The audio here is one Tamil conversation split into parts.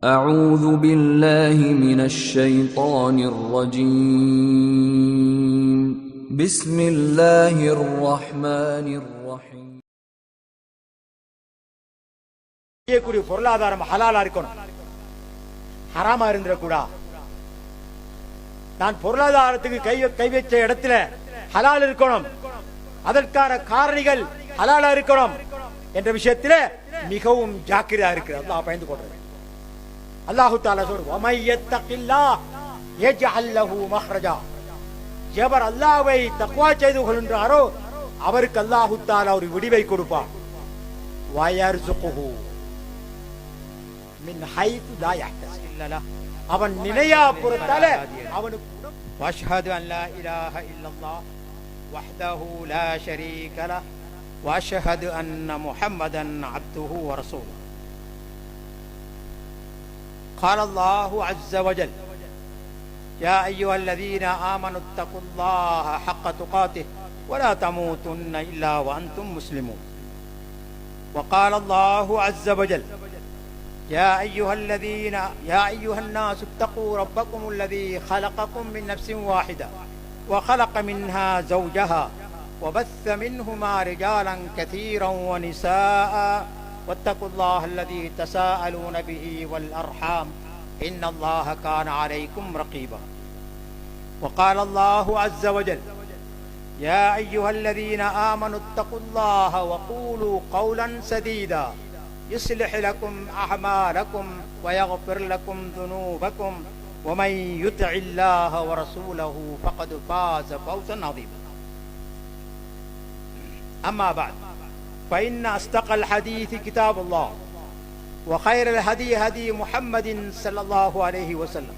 أعوذ بالله من الشيطان الرجيم بسم الله الرحمن الرحيم. கூடிய பொருளாதாரம் ஹலாலா இருக்கணும், ஹராமா இருந்துடக்கூடா. நான் பொருளாதாரத்துக்கு கை வச்ச இடத்துல ஹலால் இருக்கணும், அதற்கான காரணிகள் ஹலாலா இருக்கணும் என்ற விஷயத்துல மிகவும் ஜாக்கிரதையா இருக்கிறது. அல்லாஹ் பயந்து கொள்றது. அல்லாஹு தஆலா சொல்றார், வமை யத்தகில்லாஹ் யஜ்அல் லஹு மஹ்ரஜா. எவர் அல்லாஹ்வை தக்வா செய்து கொள்கின்றாரோ அவருக்கு அல்லாஹு தஆலா ஒரு விடிவை கொடுப்பார். வயர்ஸுகுஹு மின் ஹைது லா யஹ்தஸிப். அவன் நினையா பொறுத்தால அவனுக்கு. வஷ்ஹது அன் லா இலாஹ இல்லல்லாஹ் வஹ்தஹு லா ஷரீக லஹ் வஷ்ஹது அன்ன முஹம்மதன் அப்துஹு வ ரசூலுஹு. قال الله عز وجل يا أيها الذين آمنوا اتقوا الله حق تقاته ولا تموتن إلا وأنتم مسلمون. وقال الله عز وجل يا أيها الناس اتقوا ربكم الذي خلقكم من نفس واحدة وخلق منها زوجها وبث منهما رجالا كثيرا ونساء واتقوا الله الذي تساءلون به والأرحام إن الله كان عليكم رقيبا. وقال الله عز وجل يا أيها الذين آمنوا اتقوا الله وقولوا قولا سديدا يصلح لكم أعمالكم ويغفر لكم ذنوبكم ومن يطع الله ورسوله فقد فاز فوزا عظيما. أما بعد فإن أصدق الحديث كتاب الله وخير الهدي هدي محمد صلى الله عليه وسلم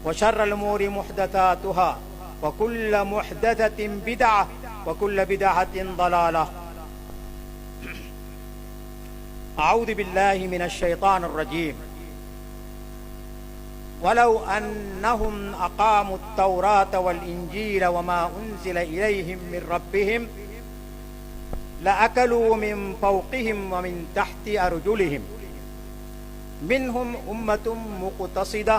وشر الأمور محدثاتها وكل محدثة بدعة وكل بدعة ضلالة. أعوذ بالله من الشيطان الرجيم. ولو أنهم أقاموا التوراة والإنجيل وما أنزل إليهم من ربهم لأكلوا من فوقهم ومن تحت أرجلهم منهم أمة مقتصدة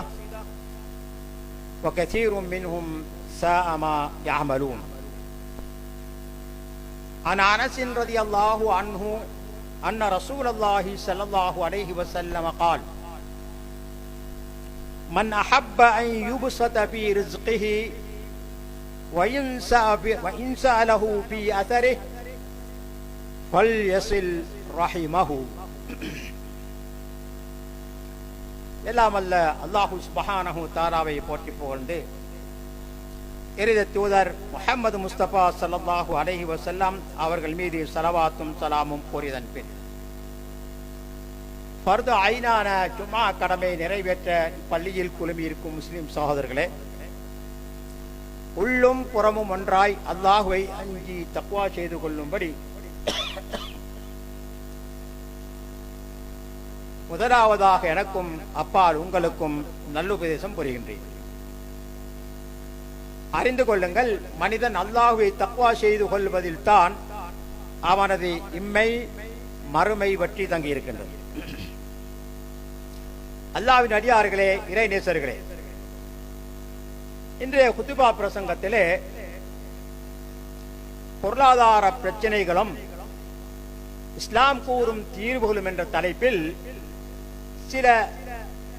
وكثير منهم ساء ما يعملون. عن أنس رضي الله عنه أن رسول الله صلى الله عليه وسلم قال من أحب أن يبسط في رزقه وإن سأله في أثره فليصل رحمه. எல்லாம் அல்ல அல்லாஹு சுப்ஹானஹு தஆலாவை போற்றி புகழ்ந்து இறுதி தூதர் முஹம்மது முஸ்தபா ஸல்லல்லாஹு அலைஹி வஸல்லம் அவர்கள் மீது ஸலவாத்தும் ஸலாமும் கூறியதன் பின் ஃபர்து ஐனான ஜும்ஆ கடமை நிறைவேற்ற பள்ளியில் குழுமியிருக்கும் முஸ்லிம் சகோதரர்களே, உள்ளும் புறமும் ஒன்றாய் அல்லாஹுவை அஞ்சி தக்வா செய்து கொள்ளும்படி முதலாவதாக எனக்கும் அப்பால் உங்களுக்கும் நல்லுபதேசம் புரிகின்றேன். அறிந்து கொள்ளுங்கள், மனிதன் அல்லாஹுவை தக்வா செய்து கொள்வதில் தான் அவனது இம்மை மறுமை பற்றி தங்கியிருக்கின்றது. அல்லாஹ்வின் அடியார்களே, இறை நேசர்களே, இன்றைய குத்துபா பிரசங்கத்திலே பொருளாதார பிரச்சனைகளும் இஸ்லாம் கூறும் தீர்வுகளும் என்ற தலைப்பில் சில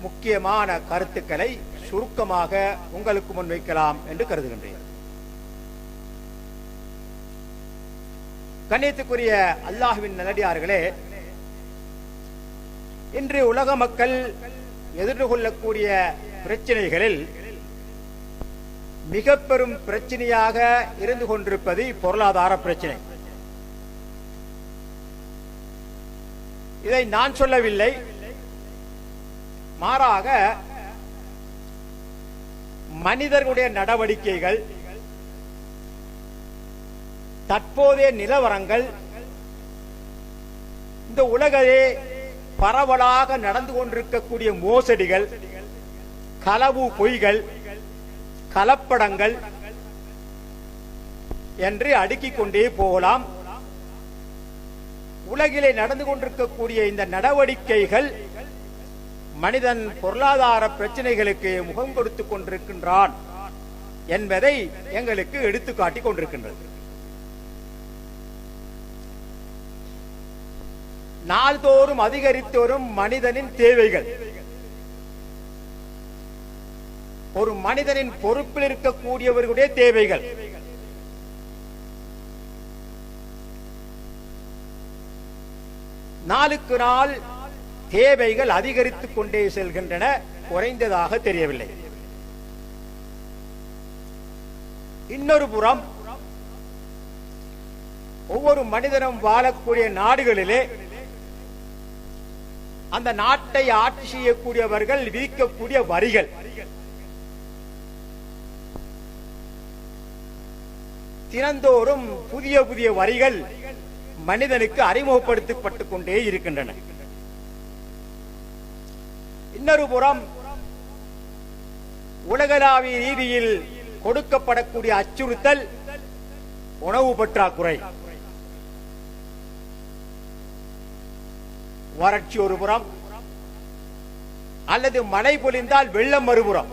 முக்கியமான கருத்துக்களை சுருக்கமாக உங்களுக்கு முன்வைக்கலாம் என்று கருதுகின்றேன். கண்ணியத்துக்குரிய அல்லாஹ்வின் நல்லடியார்களே, இன்று உலக மக்கள் எதிர்கொள்ளக்கூடிய பிரச்சனைகளில் மிக பெரும் பிரச்சனையாக இருந்து கொண்டிருப்பது பொருளாதார பிரச்சனை. இதை நான் சொல்லவில்லை, மாறாக மனிதர்களுடைய நடவடிக்கைகள், தற்போதைய நிலவரங்கள், இந்த உலகிலே பரவலாக நடந்து கொண்டிருக்கக்கூடிய மோசடிகள், களவு பொய்கள், கலப்படங்கள் என்று அடுக்கிக் கொண்டே போகலாம். உலகிலே நடந்து கொண்டிருக்கக்கூடிய இந்த நடவடிக்கைகள் மனிதன் பொருளாதார பிரச்சனைகளுக்கு முகம் கொடுத்துக் கொண்டிருக்கின்றான் என்பதை எங்களுக்கு எடுத்துக்காட்டிக் கொண்டிருக்கின்றது. நாள்தோறும் அதிகரித்து வரும் மனிதனின் தேவைகள், ஒரு மனிதனின் பொறுப்பில் இருக்கக்கூடியவர்களுடைய தேவைகள், நாளுக்கு நாள் தேவைகள் அதிகரித்துக் கொண்டே செல்கின்றன, குறைந்ததாக தெரியவில்லை. இன்னொரு புறம் ஒவ்வொரு மனிதனும் வாழக்கூடிய நாடுகளிலே அந்த நாட்டை ஆட்சி செய்யக்கூடியவர்கள் விதிக்கக்கூடிய வரிகள், தினந்தோறும் புதிய புதிய வரிகள் மனிதனுக்கு அறிமுகப்படுத்தப்பட்டுக் கொண்டே இருக்கின்றன. இன்னொரு புறம் உலகளாவிய ரீதியில் கொடுக்கப்படக்கூடிய அச்சுறுத்தல் உணவு பற்றாக்குறை, வறட்சி ஒரு புறம், அல்லது மழை பொழிந்தால் வெள்ளம் மறுபுறம்.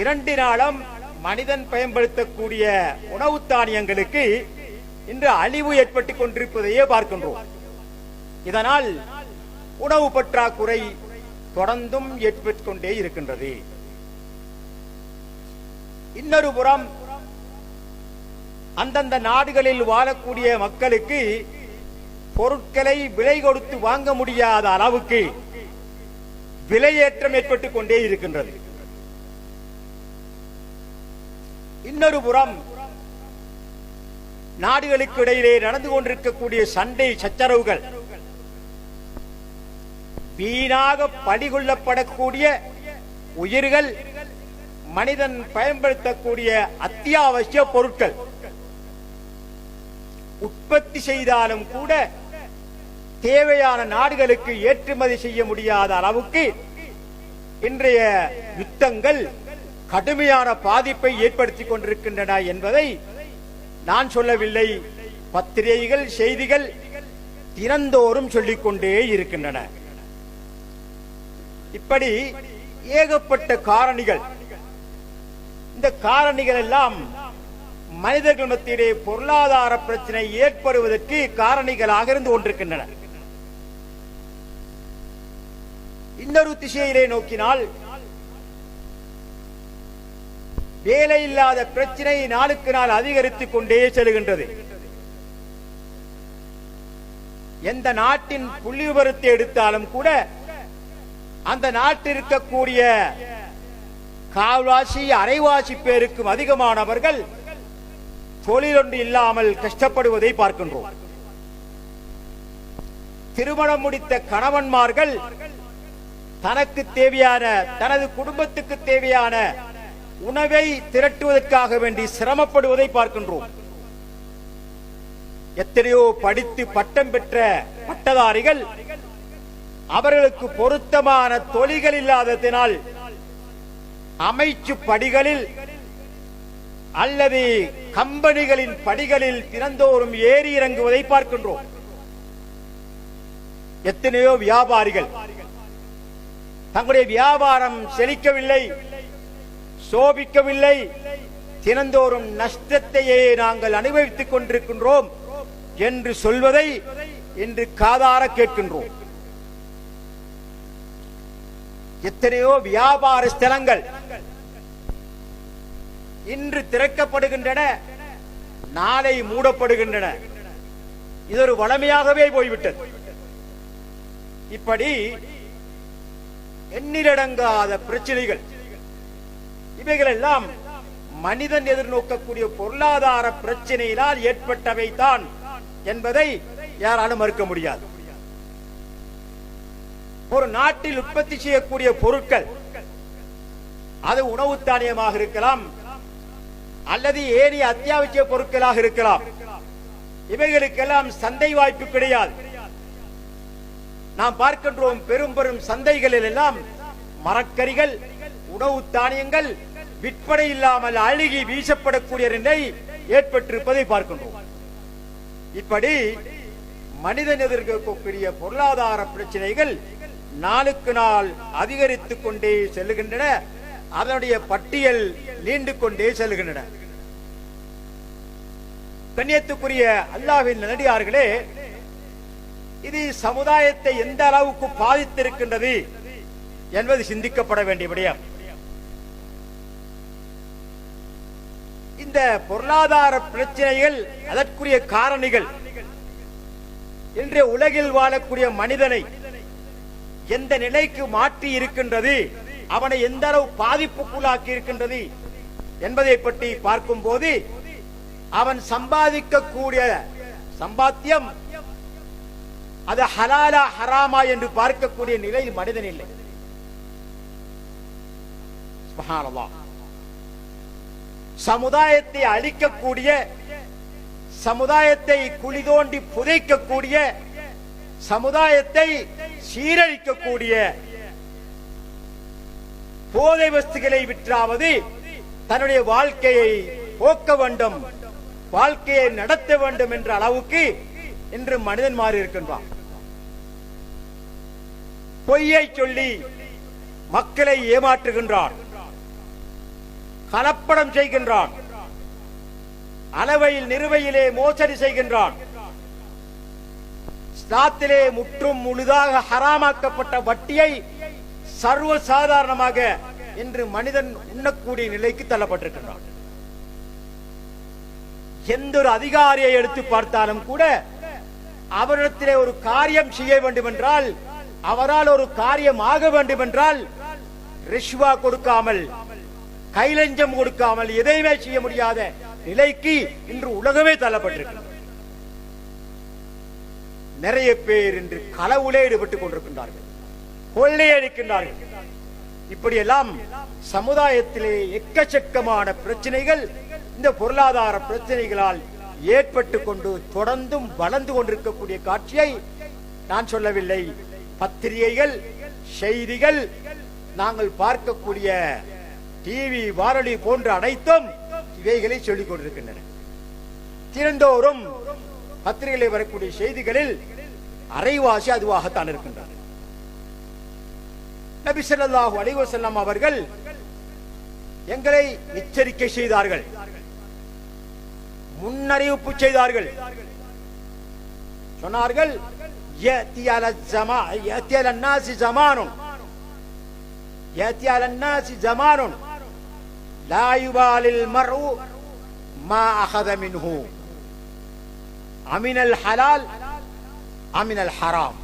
இரண்டு நாளும் மனிதன் பயன்படுத்தக்கூடிய உணவு தானியங்களுக்கு இன்று அழிவு ஏற்பட்டுக் கொண்டிருப்பதையே பார்க்கின்றோம். இதனால் உணவு பற்றாக்குறை தொடர்ந்தும் ஏற்பட்டுக் கொண்டே இருக்கின்றது. இன்னொரு புறம் அந்தந்த நாடுகளில் வாழக்கூடிய மக்களுக்கு பொருட்களை விலை கொடுத்து வாங்க முடியாத அளவுக்கு விலையேற்றம் ஏற்பட்டுக் கொண்டே இருக்கின்றது. இன்னொரு புறம் நாடுகளுக்கு இடையிலே நடந்து கொண்டிருக்கக்கூடிய சண்டை சச்சரவுகள், வீணாக பலிகொள்ளப்படக்கூடிய உயிர்கள், மனிதன் பயன்படுத்தக்கூடிய அத்தியாவசிய பொருட்கள் உற்பத்தி செய்தாலும் கூட தேவையான நாடுகளுக்கு ஏற்றுமதி செய்ய முடியாத அளவுக்கு இன்றைய யுத்தங்கள் கடுமையான பாதிப்பை ஏற்படுத்திக் கொண்டிருக்கின்றன என்பதை நான் சொல்லவில்லை. பத்திரிகைகள், செய்திகள் தினந்தோறும் சொல்லிக்கொண்டே இருக்கின்றன. இப்படி ஏகப்பட்ட காரணிகள், இந்த காரணிகள் எல்லாம் மனிதர்கள் மத்தியிலே பொருளாதார பிரச்சனை ஏற்படுவதற்கு காரணிகளாக இருந்து கொண்டிருக்கின்றன. இன்னொரு திசையிலே நோக்கினால் வேலை இல்லாத பிரச்சனை நாளுக்கு நாள் அதிகரித்துக் கொண்டே செல்கின்றது. எந்த நாட்டின் புள்ளி விவரத்தை எடுத்தாலும் கூட அந்த நாட்டில் இருக்கக்கூடிய கால்வாசி அரைவாசி பேருக்கும் அதிகமானவர்கள் தொழிலொன்று இல்லாமல் கஷ்டப்படுவதை பார்க்கின்றோம். திருமணம் முடித்த கணவன்மார்கள் தனக்கு தேவையான, தனது குடும்பத்துக்கு தேவையான உணவை திரட்டுவதற்காக வேண்டி சிரமப்படுவதை பார்க்கின்றோம். எத்தனையோ படித்து பட்டம் பெற்ற பட்டதாரிகள் அவர்களுக்கு பொருத்தமான தொழில்கள் இல்லாததினால் அமைச்சு படிகளில் அல்லது கம்பெனிகளின் படிகளில் தினந்தோறும் ஏறி இறங்குவதை பார்க்கின்றோம். எத்தனையோ வியாபாரிகள் தங்களுடைய வியாபாரம் செழிக்கவில்லை, சோபிக்கவில்லை, தினந்தோறும் நஷ்டத்தையே நாங்கள் அனுபவித்துக் கொண்டிருக்கின்றோம் என்று சொல்வதை இன்று காதார கேட்கின்றோம். எத்தனையோ வியாபார ஸ்தலங்கள் இன்று திறக்கப்படுகின்றன, நாளை மூடப்படுகின்றன. இது ஒரு வளமையாகவே போய்விட்டது. இப்படி எண்ணிலடங்காத பிரச்சனைகள், இவைகள் எல்லாம் மனிதன் எதிர்நோக்கக்கூடிய பொருளாதார பிரச்சனையினால் ஏற்பட்டவை தான் என்பதை யாராலும் மறுக்க முடியாது. ஒரு நாட்டில் உற்பத்தி செய்யக்கூடிய பொருட்கள், அது உணவு தானியமாக இருக்கலாம் அல்லது ஏனைய அத்தியாவசிய பொருட்களாக இருக்கலாம், இவைகளுக்கெல்லாம் சந்தை வாய்ப்பு கிடையாது. நாம் பார்க்கின்றோம், பெரும் பெரும் சந்தைகளில் எல்லாம் மரக்கறிகள், உணவு தானியங்கள் விற்பனை இல்லாமல் அழுகி வீசப்படக்கூடிய நிலை ஏற்பட்டிருப்பதை பார்க்கின்றோம். இப்படி மனிதன் எதிர்க்கக்கூடிய பொருளாதார பிரச்சனைகள் நாளுக்கு நாள் அதிகரித்துக் கொண்டே செல்லுகின்றன. அதனுடைய பட்டியல் நீண்டு கொண்டே செல்லுகின்றன. கண்ணியத்துக்குரிய அல்லாஹ்வின் நல்லடியார்களே, இது சமுதாயத்தை எந்த அளவுக்கு பாதித்திருக்கின்றது என்பது சிந்திக்கப்பட வேண்டிய விடயம். இந்த பொருளாதார பிரச்சனைகள், அதற்குரிய காரணிகள் இன்றைய உலகில் வாழக்கூடிய மனிதனை எந்த நிலைக்கு மாற்றி இருக்கின்றது, அவனை எந்த அளவு பாதிப்புக்குள்ளாக்கி இருக்கின்றது என்பதை பற்றி பார்க்கும் போது, அவன் சம்பாதிக்கக்கூடிய சம்பாத்தியம் அது ஹலாலா ஹராமா என்று பார்க்கக்கூடிய நிலையில் மனிதன் இல்லை. சுப்ஹானல்லாஹ். சமுதாயத்தை அழிக்கக்கூடிய, சமுதாயத்தை குழி தோண்டி புதைக்கக்கூடிய, சமுதாயத்தை சீரழிக்கக்கூடிய போதை வஸ்துகளை விற்றாவது தன்னுடைய வாழ்க்கையை போக்க வேண்டும், வாழ்க்கையை நடத்த வேண்டும் என்ற அளவுக்கு இன்று மனிதன் மாறி இருக்கின்றான். பொய்யை சொல்லி மக்களை ஏமாற்றுகின்றான், கலப்படம் செய்கின்றான், அளவையில் நிறுவையிலே மோசடி செய்கின்றான். இஸ்லாத்திலே முற்றும் முழுதாக ஹராமாக்கப்பட்ட வட்டியை சர்வ சாதாரணமாக இன்று மனிதன் உண்ணக்கூடிய நிலைக்கு தள்ளப்பட்டிருக்கின்றான். எந்த ஒரு அதிகாரியை எடுத்து பார்த்தாலும் கூட அவரிடத்திலே ஒரு காரியம் செய்ய வேண்டும் என்றால், அவரால் ஒரு காரியம் ஆக வேண்டும் என்றால், ரிஷ்வா கொடுக்காமல், கைலஞ்சம் கொடுக்காமல் எதையுமே செய்ய முடியாத நிலைக்கு இன்று உலகமே தள்ளப்பட்டிருக்கிறது. நிறைய பேர் இன்று களவுலே ஈடுபட்டுக் கொண்டிருக்கின்றார்கள், கொள்ளையடிக்கின்றார்கள். இப்படியெல்லாம் சமுதாயத்திலே எக்கச்சக்கமான பிரச்சனைகள் இந்த பொருளாதார பிரச்சனைகளால் ஏற்பட்டு கொண்டு தொடர்ந்தும் வளர்ந்து கொண்டிருக்கக்கூடிய காட்சியை நான் சொல்லவில்லை. பத்திரிகைகள், செய்திகள், நாங்கள் பார்க்கக்கூடிய டிவி, வானொலி போன்ற அனைத்தும் இவைகளை சொல்லிக் கொண்டிருக்கின்றன. தினந்தோறும் பத்திரிகைகளில் வரக்கூடிய செய்திகளில் அரைவாசி அதுவாகத்தான் இருக்கின்றன. நபி ஸல்லல்லாஹு அலைஹி வஸல்லம் அவர்கள் எங்களை எச்சரிக்கை செய்தார்கள், முன்னறிவிப்பு செய்தார்கள். சொன்னார்கள், يأتي على الناس زمان لا يبالي المرء ما أخذ منه أمن الحلال أمن الحرام.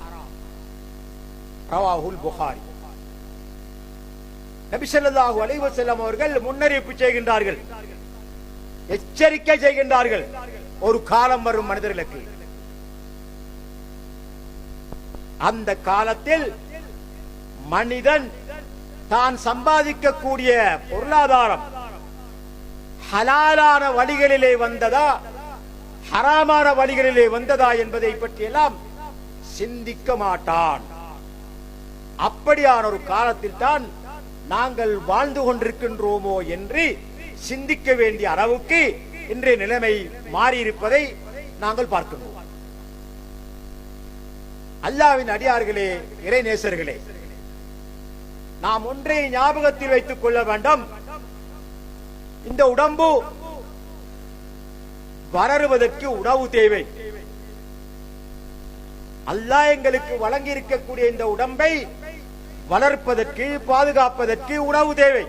رواه البخاري. நபி ஸல்லல்லாஹு அலைஹி வஸல்லம் அவர்கள் முன்னறிவிப்பு செய்கின்றார்கள், எச்சரிக்கை செய்கின்றார்கள். ஒரு காலம் வரும் மனிதர்களுக்கு, அந்த காலத்தில் மனிதன் தான் சம்பாதிக்கக்கூடிய பொருளாதாரம் ஹலாலான வழிகளிலே வந்ததா, ஹராமான வழிகளிலே வந்ததா என்பதை பற்றியெல்லாம் சிந்திக்க மாட்டான். அப்படியான ஒரு காலத்தில் தான் நாங்கள் வாழ்ந்து கொண்டிருக்கின்றோமோ என்று சிந்திக்க வேண்டிய அளவுக்கு இன்றைய நிலைமை மாறியிருப்பதை நாங்கள் பார்க்கிறோம். அல்லாஹ்வின் அடியார்களே, இறைநேசர்களே, நாம் ஒன்றை ஞாபகத்தில் வைத்துக் கொள்ள வேண்டும். இந்த உடம்பு வளருவதற்கு உணவு தேவை. அல்லாஹ் எங்களுக்கு வழங்கி இருக்கக்கூடிய இந்த உடம்பை வளர்ப்பதற்கு, பாதுகாப்பதற்கு உணவு தேவை.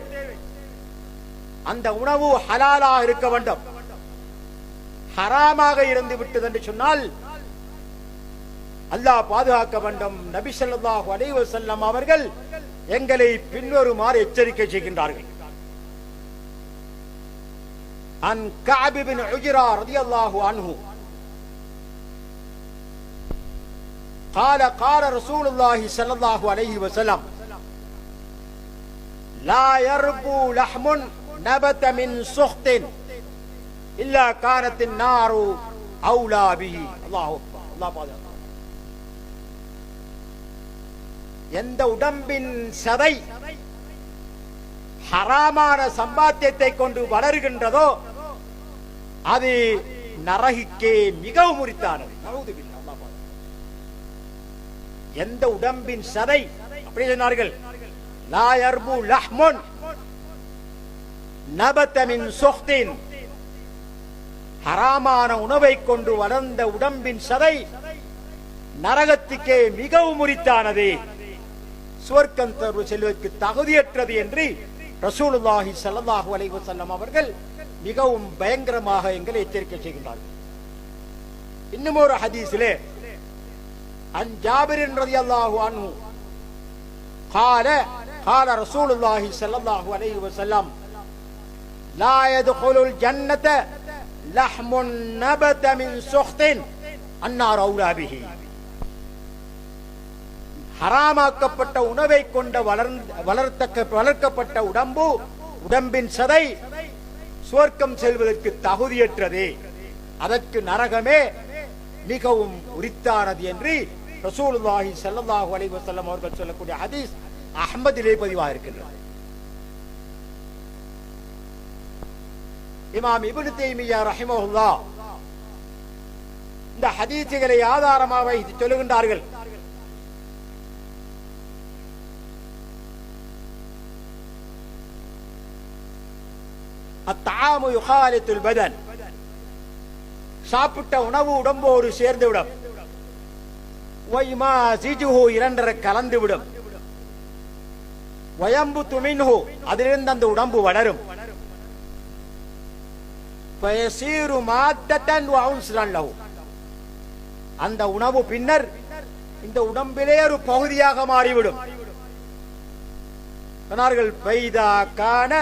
அந்த உணவு ஹலாலாக இருக்க வேண்டும். ஹராமாக இருந்து விட்டது என்று சொன்னால் அல்லாஹ் பாதுகாக்க வேண்டும். நபி ஸல்லல்லாஹு அலைஹி வஸல்லம் அவர்கள் எங்களை பின்வருமாறு எச்சரிக்கை செய்கின்றார்கள். عن كعب بن عجرة رضي الله عنه قال قال رسول الله صلى الله عليه وسلم لا يربو لحم نبت من سخط إلا كانت النار أولى به. الله أكبر. الله பாதுகாக்க. எந்த உடம்பின் சதை ஹராமான சம்பாத்தியத்தை கொண்டு வளர்கின்றதோ அது நரகிக்கே மிகவும் உரித்தானது. எந்த உடம்பின் சதை அப்படி சொன்னார்கள், லா யர்பு லஹ்முன் நபத மின் சுஹ்தின், ஹராமான உணவை கொண்டு வளர்ந்த உடம்பின் சதை நரகத்துக்கே மிகவும் உரித்தானது, சுவர்க்கம் செல்வதற்கு தகுதியற்றது என்று ரசூலுல்லாஹி ஸல்லல்லாஹு அலைஹி வஸல்லம் அவர்கள் மிகவும் பயங்கரமாக எங்களை எச்சரிக்கை செய்கின்றார்கள். இன்னும் ஒரு ஹதீஸிலே அன் ஜாபிர் ரலியல்லாஹு அன்ஹு قال قال رسول الله صلى الله عليه وسلم لا يدخل الجنة لحم نبت من سخط النار أولى به. ஹராமாக்கப்பட்ட உணவை கொண்ட வளர்க்கப்பட்ட உடம்பின் சதை சுவர்க்கம் செல்வதற்கு தகுதியற்றது, அதற்கு நரகமே மிகவும் உரித்தானது என்று ரசூலுல்லாஹி ஸல்லல்லாஹு அலைஹி வஸல்லம் அவர்கள் சொல்லக்கூடிய ஹதீஸ் அஹ்மதிலே பதிவாக இருக்கின்றது. இமாம் இப்னு தைமிய்யா ரஹிமஹுல்லாஹ் இந்த ஹதீஸுகளை ஆதாரமாக வைத்து சொல்லுகின்றார்கள். அத்தாமு யுகாலித்துல் பதன், சாப்பிட்ட உணவு உடம்போடு சேர்ந்துவிடும். வைமா சிஜுஹு, இரண்டரை கலந்துவிடும். வயம்புத்து மின்ஹு, அதிலிருந்து அந்த உடம்பு வளரும். ஃபயஸீரு மாத்தன் வ உன்ஸரன் லஹு, அந்த உணவு பின்னர் இந்த உடம்பிலே ஒரு பகுதியாக மாறிவிடும். சொன்னார்கள், ஃபைதா கான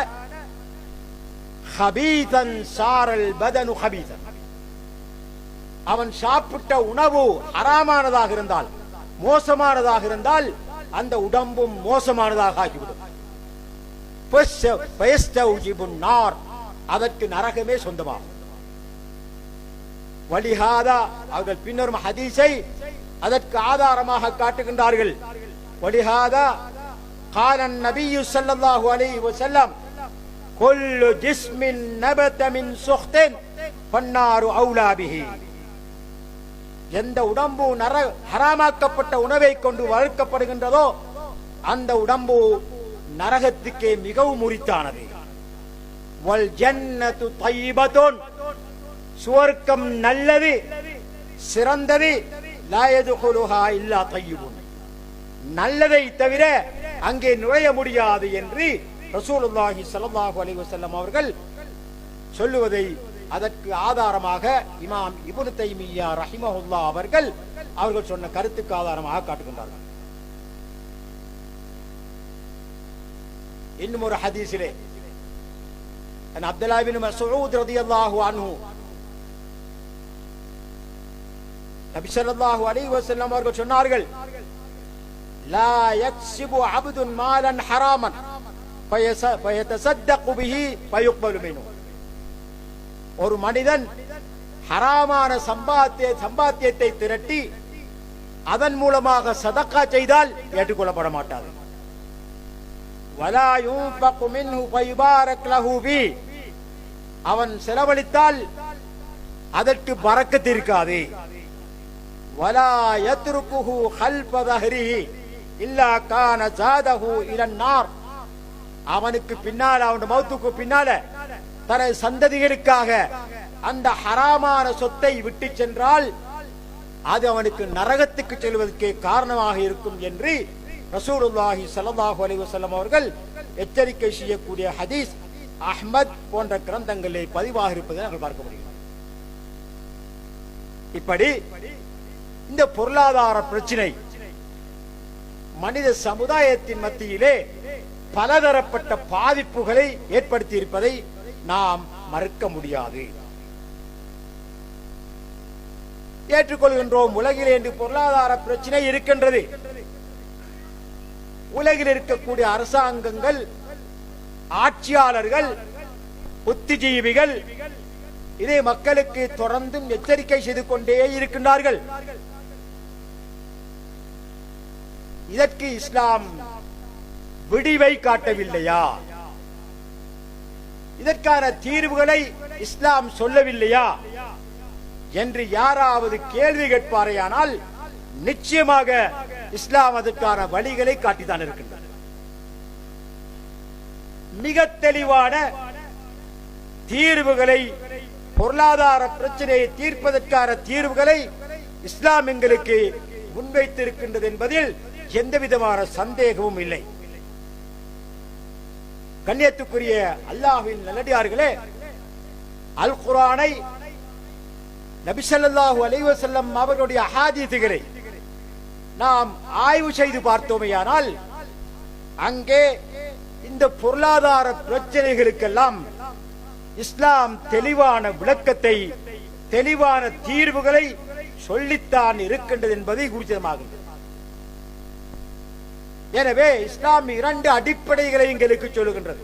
ஹபீதன் சாரல் பதனு ஹபீதன், அவன் சாப்பிட்ட உணவு ஹராமானதாக இருந்தால், மோசமானதாக இருந்தால் அந்த உடம்பும் மோசமானதாக ஆகிவிடும். அதற்கு நரகமே சொந்தமாகும். வலிஹாதா, அவர்கள் பின்னரும் ஹதீஸை அதற்கு ஆதாரமாக காட்டுகின்றார்கள். வலிஹாதா காலன் நபியு ஸல்லல்லாஹு அலைஹி வஸல்லம் குல்லு ஜிஸ்மின் நபத மின் சுஹ்தின் ஃபன்னாரு அவுலா பிஹி, எந்த உடம்பு ஹராமாக்கப்பட்ட உணவை கொண்டு வளர்க்கப்படுகின்றதோ அந்த உடம்பு நரகத்துக்கே மிகவும் உரித்தானது. வல் ஜன்னத்து தையிபத்துன், சுவர்க்கம் நல்லது, சிறந்தது. லா யதுகுலுஹா இல்லா தையிபுன், நல்லதை தவிர அங்கே நுழைய முடியாது என்று ரசூலுல்லாஹி ஸல்லல்லாஹு அலைஹி வஸல்லம் அவர்கள் சொல்லுவதை அதற்கு ஆதாரமாக இமாம் இப்னு தைமிய்யா ரஹிமஹுல்லாஹ் அவர்கள் சொன்ன கருத்துக்கு ஆதாரமாக காட்டுகின்றார்கள். இன்னும் ஒரு ஹதீஸிலே அப்துல்லாஹ் இப்னு மஸ்ஊத் ரலியல்லாஹு அன்ஹு நபி ஸல்லல்லாஹு அலைஹி வஸல்லம் அவர்கள் சொன்னார்கள், லா யக்ஸிபு அப்துன் மாலன் ஹராமன் ஃபயதஸத்தகு பிஹி ஃபயுக்பலு மின்ஹு, ஒரு மனிதன் ஹராமான சம்பாத்தியத்தை திரட்டி அதன் மூலமாக சதக்கா செய்தால் ஏற்றுக்கொள்ளப்பட மாட்டாது. வலா யுன்ஃபகு மின்ஹு ஃபயுபாரக் லஹு பி, அவன் செலவழித்தால் அதற்கு பரக்கத் இருக்காது. வலா யத்ருகுஹு ஹல்ஃப ظஹரிஹி இல்லா கான ஜாதஹு இலன் நார், அவனுக்கு பின்னால், அவன் மௌத்துக்கு பின்னால தனது சந்ததிகளுக்காக அந்த ஹராமான சொத்தை விட்டு சென்றால் அது அவனுக்கு நரகத்துக்கு செல்வதற்கு காரணமாக இருக்கும் என்று ரசூலுல்லாஹி ஸல்லல்லாஹு அலைஹி வஸல்லம் அவர்கள் எச்சரிக்கை செய்யக்கூடிய ஹதீஸ் அஹ்மத் போன்ற கிரந்தங்களிலே பதிவாக இருப்பதை நாங்கள் பார்க்க முடியும். இப்படி இந்த பொருளாதார பிரச்சனை மனித சமுதாயத்தின் மத்தியிலே பலதரப்பட்ட பாதிப்புகளை ஏற்படுத்தி இருப்பதை நாம் மறுக்க முடியாது. ஏற்றுக்கொள்கின்றோம், உலகிலே இன்று பொருளாதார பிரச்சனை இருக்கின்றது. உலகில் இருக்கக்கூடிய அரசாங்கங்கள், ஆட்சியாளர்கள், புத்திஜீவிகள் இதை மக்களுக்கு தொடர்ந்தும் எச்சரிக்கை செய்து கொண்டே இருக்கின்றார்கள். இதற்கு இஸ்லாம் விடிவை காட்டவில்லையா? இதற்கான தீர்வுகளை இஸ்லாம் சொல்லவில்லையா என்று யாராவது கேள்வி கேட்பாரையானால் நிச்சயமாக இஸ்லாம் அதற்கான வழிகளை காட்டித்தான் இருக்கின்றது. மிக தெளிவான தீர்வுகளை, பொருளாதார பிரச்சனையை தீர்ப்பதற்கான தீர்வுகளை இஸ்லாம் எங்களுக்கு முன்வைத்திருக்கின்றது என்பதில் எந்த விதமான சந்தேகமும் இல்லை. கண்ணியத்துக்குரிய அல்லாஹ்வின் நல்லடியார்களே, அல் குர்ஆனை, நபி ஸல்லல்லாஹு அலைஹி வஸல்லம் அவர்களுடைய ஹதீஸ்களை நாம் ஆய்வு செய்து பார்த்தோமேயானால் அங்கே இந்த பொருளாதார பிரச்சனைகளுக்கெல்லாம் இஸ்லாம் தெளிவான விளக்கத்தை, தெளிவான தீர்வுகளை சொல்லித்தான் இருக்கின்றது என்பதை ஊர்ஜிதமாகும். எனவே இஸ்லாம் 2 அடிப்படைகளை எங்களுக்கு சொல்லுகின்றது.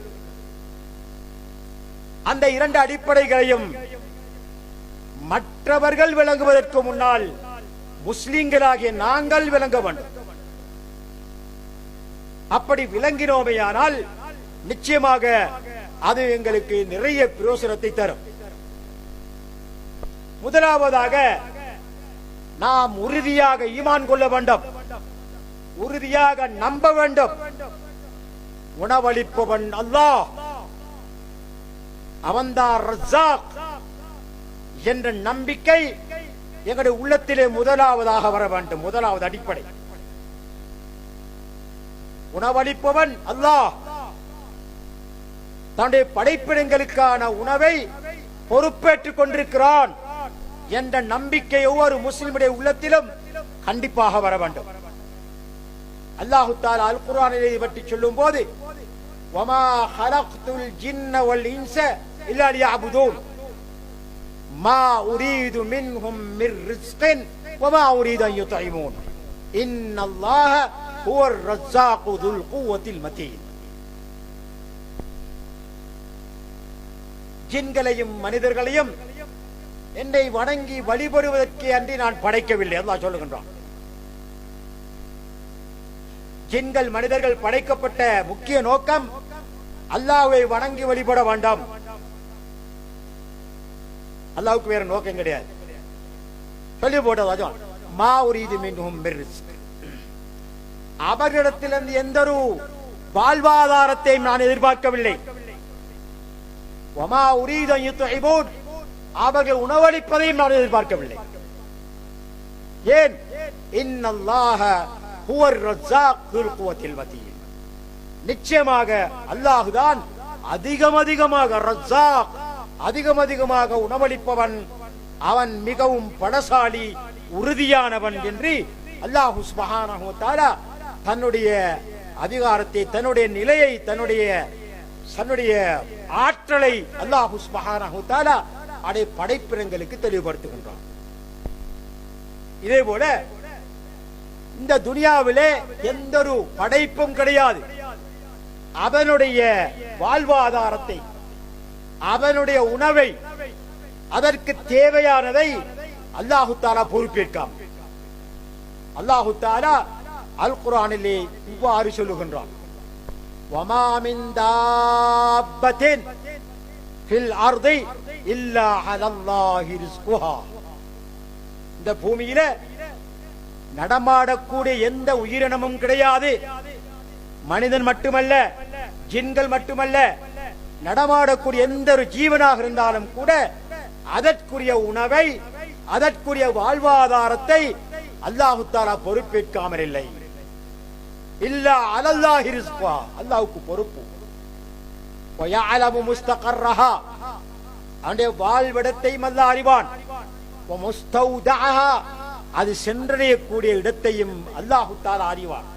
அந்த 2 அடிப்படைகளையும் மற்றவர்கள் விளங்குவதற்கு முன்னால் முஸ்லிம்களாகிய நாங்கள் விளங்க வேண்டும். அப்படி விளங்கினோமையானால் நிச்சயமாக அது எங்களுக்கு நிறைய பிரயோசனத்தை தரும். முதலாவதாக நாம் உறுதியாக ஈமான் கொள்ள வேண்டும், உறுதியாக நம்ப வேண்டும். உணவளிப்பவன் அல்லாஹ், அவன்தான் ரஸாக் என்ற நம்பிக்கை எங்களுடைய உள்ளத்திலே முதலாவதாக வர வேண்டும். முதலாவது அடிப்படை, உணவளிப்பவன் அல்லாஹ், தன்னுடைய படைப்பினங்களுக்கான உணவை பொறுப்பேற்றுக் கொண்டிருக்கிறான் என்ற நம்பிக்கை ஒவ்வொரு முஸ்லிமுடைய உள்ளத்திலும் கண்டிப்பாக வர வேண்டும். அல்லாஹ் தஆலா அல் குர்ஆனிலே பற்றி சொல்லும் போது, வமா ஹலக்துல் ஜின்ன வல் இன்ஸ இல்லா லியஅபுதூன் மா உரீது மின்ஹும் மிர் ரிஸ்கின் வமா உரீது அன் யுத்இமூன் இன்னல்லாஹ ஹுவர் ரஸாகு துல் குவத்தில் மதீன். ஜின்களையும் மனிதர்களையும் என்னை வணங்கி வழிபடுவதற்கு அன்றி நான் படைக்கவில்லை, அல்லாஹ் சொல்லுகின்றான். ஜின்கள் மனிதர்கள் படைக்கப்பட்ட முக்கிய நோக்கம் அல்லாஹ்வை வணங்கி வழிபட வேண்டாம். அல்லாஹ்வுக்கு வேற நோக்கம் கிடையாது. சொல்லி போட்டது மா உரீது மின்ஹும் மிர் ரிஸ்க், அவர்களிடத்திலிருந்து எந்த ஒரு வாழ்வாதாரத்தையும் நான் எதிர்பார்க்கவில்லை. வமா உரீது அன் யுத்இமூன், அவர்கள் உணவளிப்பதையும் நான் எதிர்பார்க்கவில்லை. ஏன்? இன்னல்லாஹ ஹுவர் ரஸாக் துல் குவத்தில் மதீன், நிச்சயமாக அல்லாஹ்தான் அதிகமாக ரஸாக், அதிகமாக உணவளிப்பவன், அவன் மிகவும் பலசாலி, உறுதியானவன் என்று அல்லாஹ் சுப்ஹானஹு வ தஆலா தன்னுடைய அதிகாரத்தை, தன்னுடைய நிலையை, தன்னுடைய ஆற்றலை அல்லாஹ் சுப்ஹானஹு வ தஆலா அதை படைப்பினங்களுக்கு தெளிவுபடுத்துகின்றான். இதே போல இந்த துனியாவிலே எந்த ஒரு படைப்பும் கிடையாது. அவனுடைய வாழ்வாதாரத்தை, அவனுடைய உணவை, அதற்கு தேவையானதை அல்லாஹு தஆலா பொறுப்பேற்காம். அல்லாஹு தஆலா அல் குர்ஆனிலே இவ்வாறு சொல்லுகின்றான், வமா மின் தாப்பத்தின் ஃபில் அர்தி இல்லா அலல்லாஹி ரிஸ்குஹா, இந்த பூமியில நடமாடக்கூடிய எந்த உயிரினமும் கிடையாது. மனிதன் மட்டுமல்ல, ஜின்கள் மட்டுமல்ல, நடமாடக்கூடிய எந்த ஒரு ஜீவனாக இருந்தாலும் கூட அதற்குரிய உணவை, அதற்குரிய வாழ்வாதாரத்தை அல்லாஹு தஆலா பொறுப்பேற்காமல் இல்லை. இல்லா அலல்லாஹி ரிஸ்குஹா, அல்லாஹ்வுக்கு பொறுப்பு. வயஅலமு முஸ்தகர்ரஹா, அவனுடைய வாழ்விடத்தையும் அல்லாஹ் அறிவான். வமுஸ்தௌதஅஹா, அது சென்றடையக்கூடிய இடத்தையும் அல்லாஹு தஆலா அறிவான்.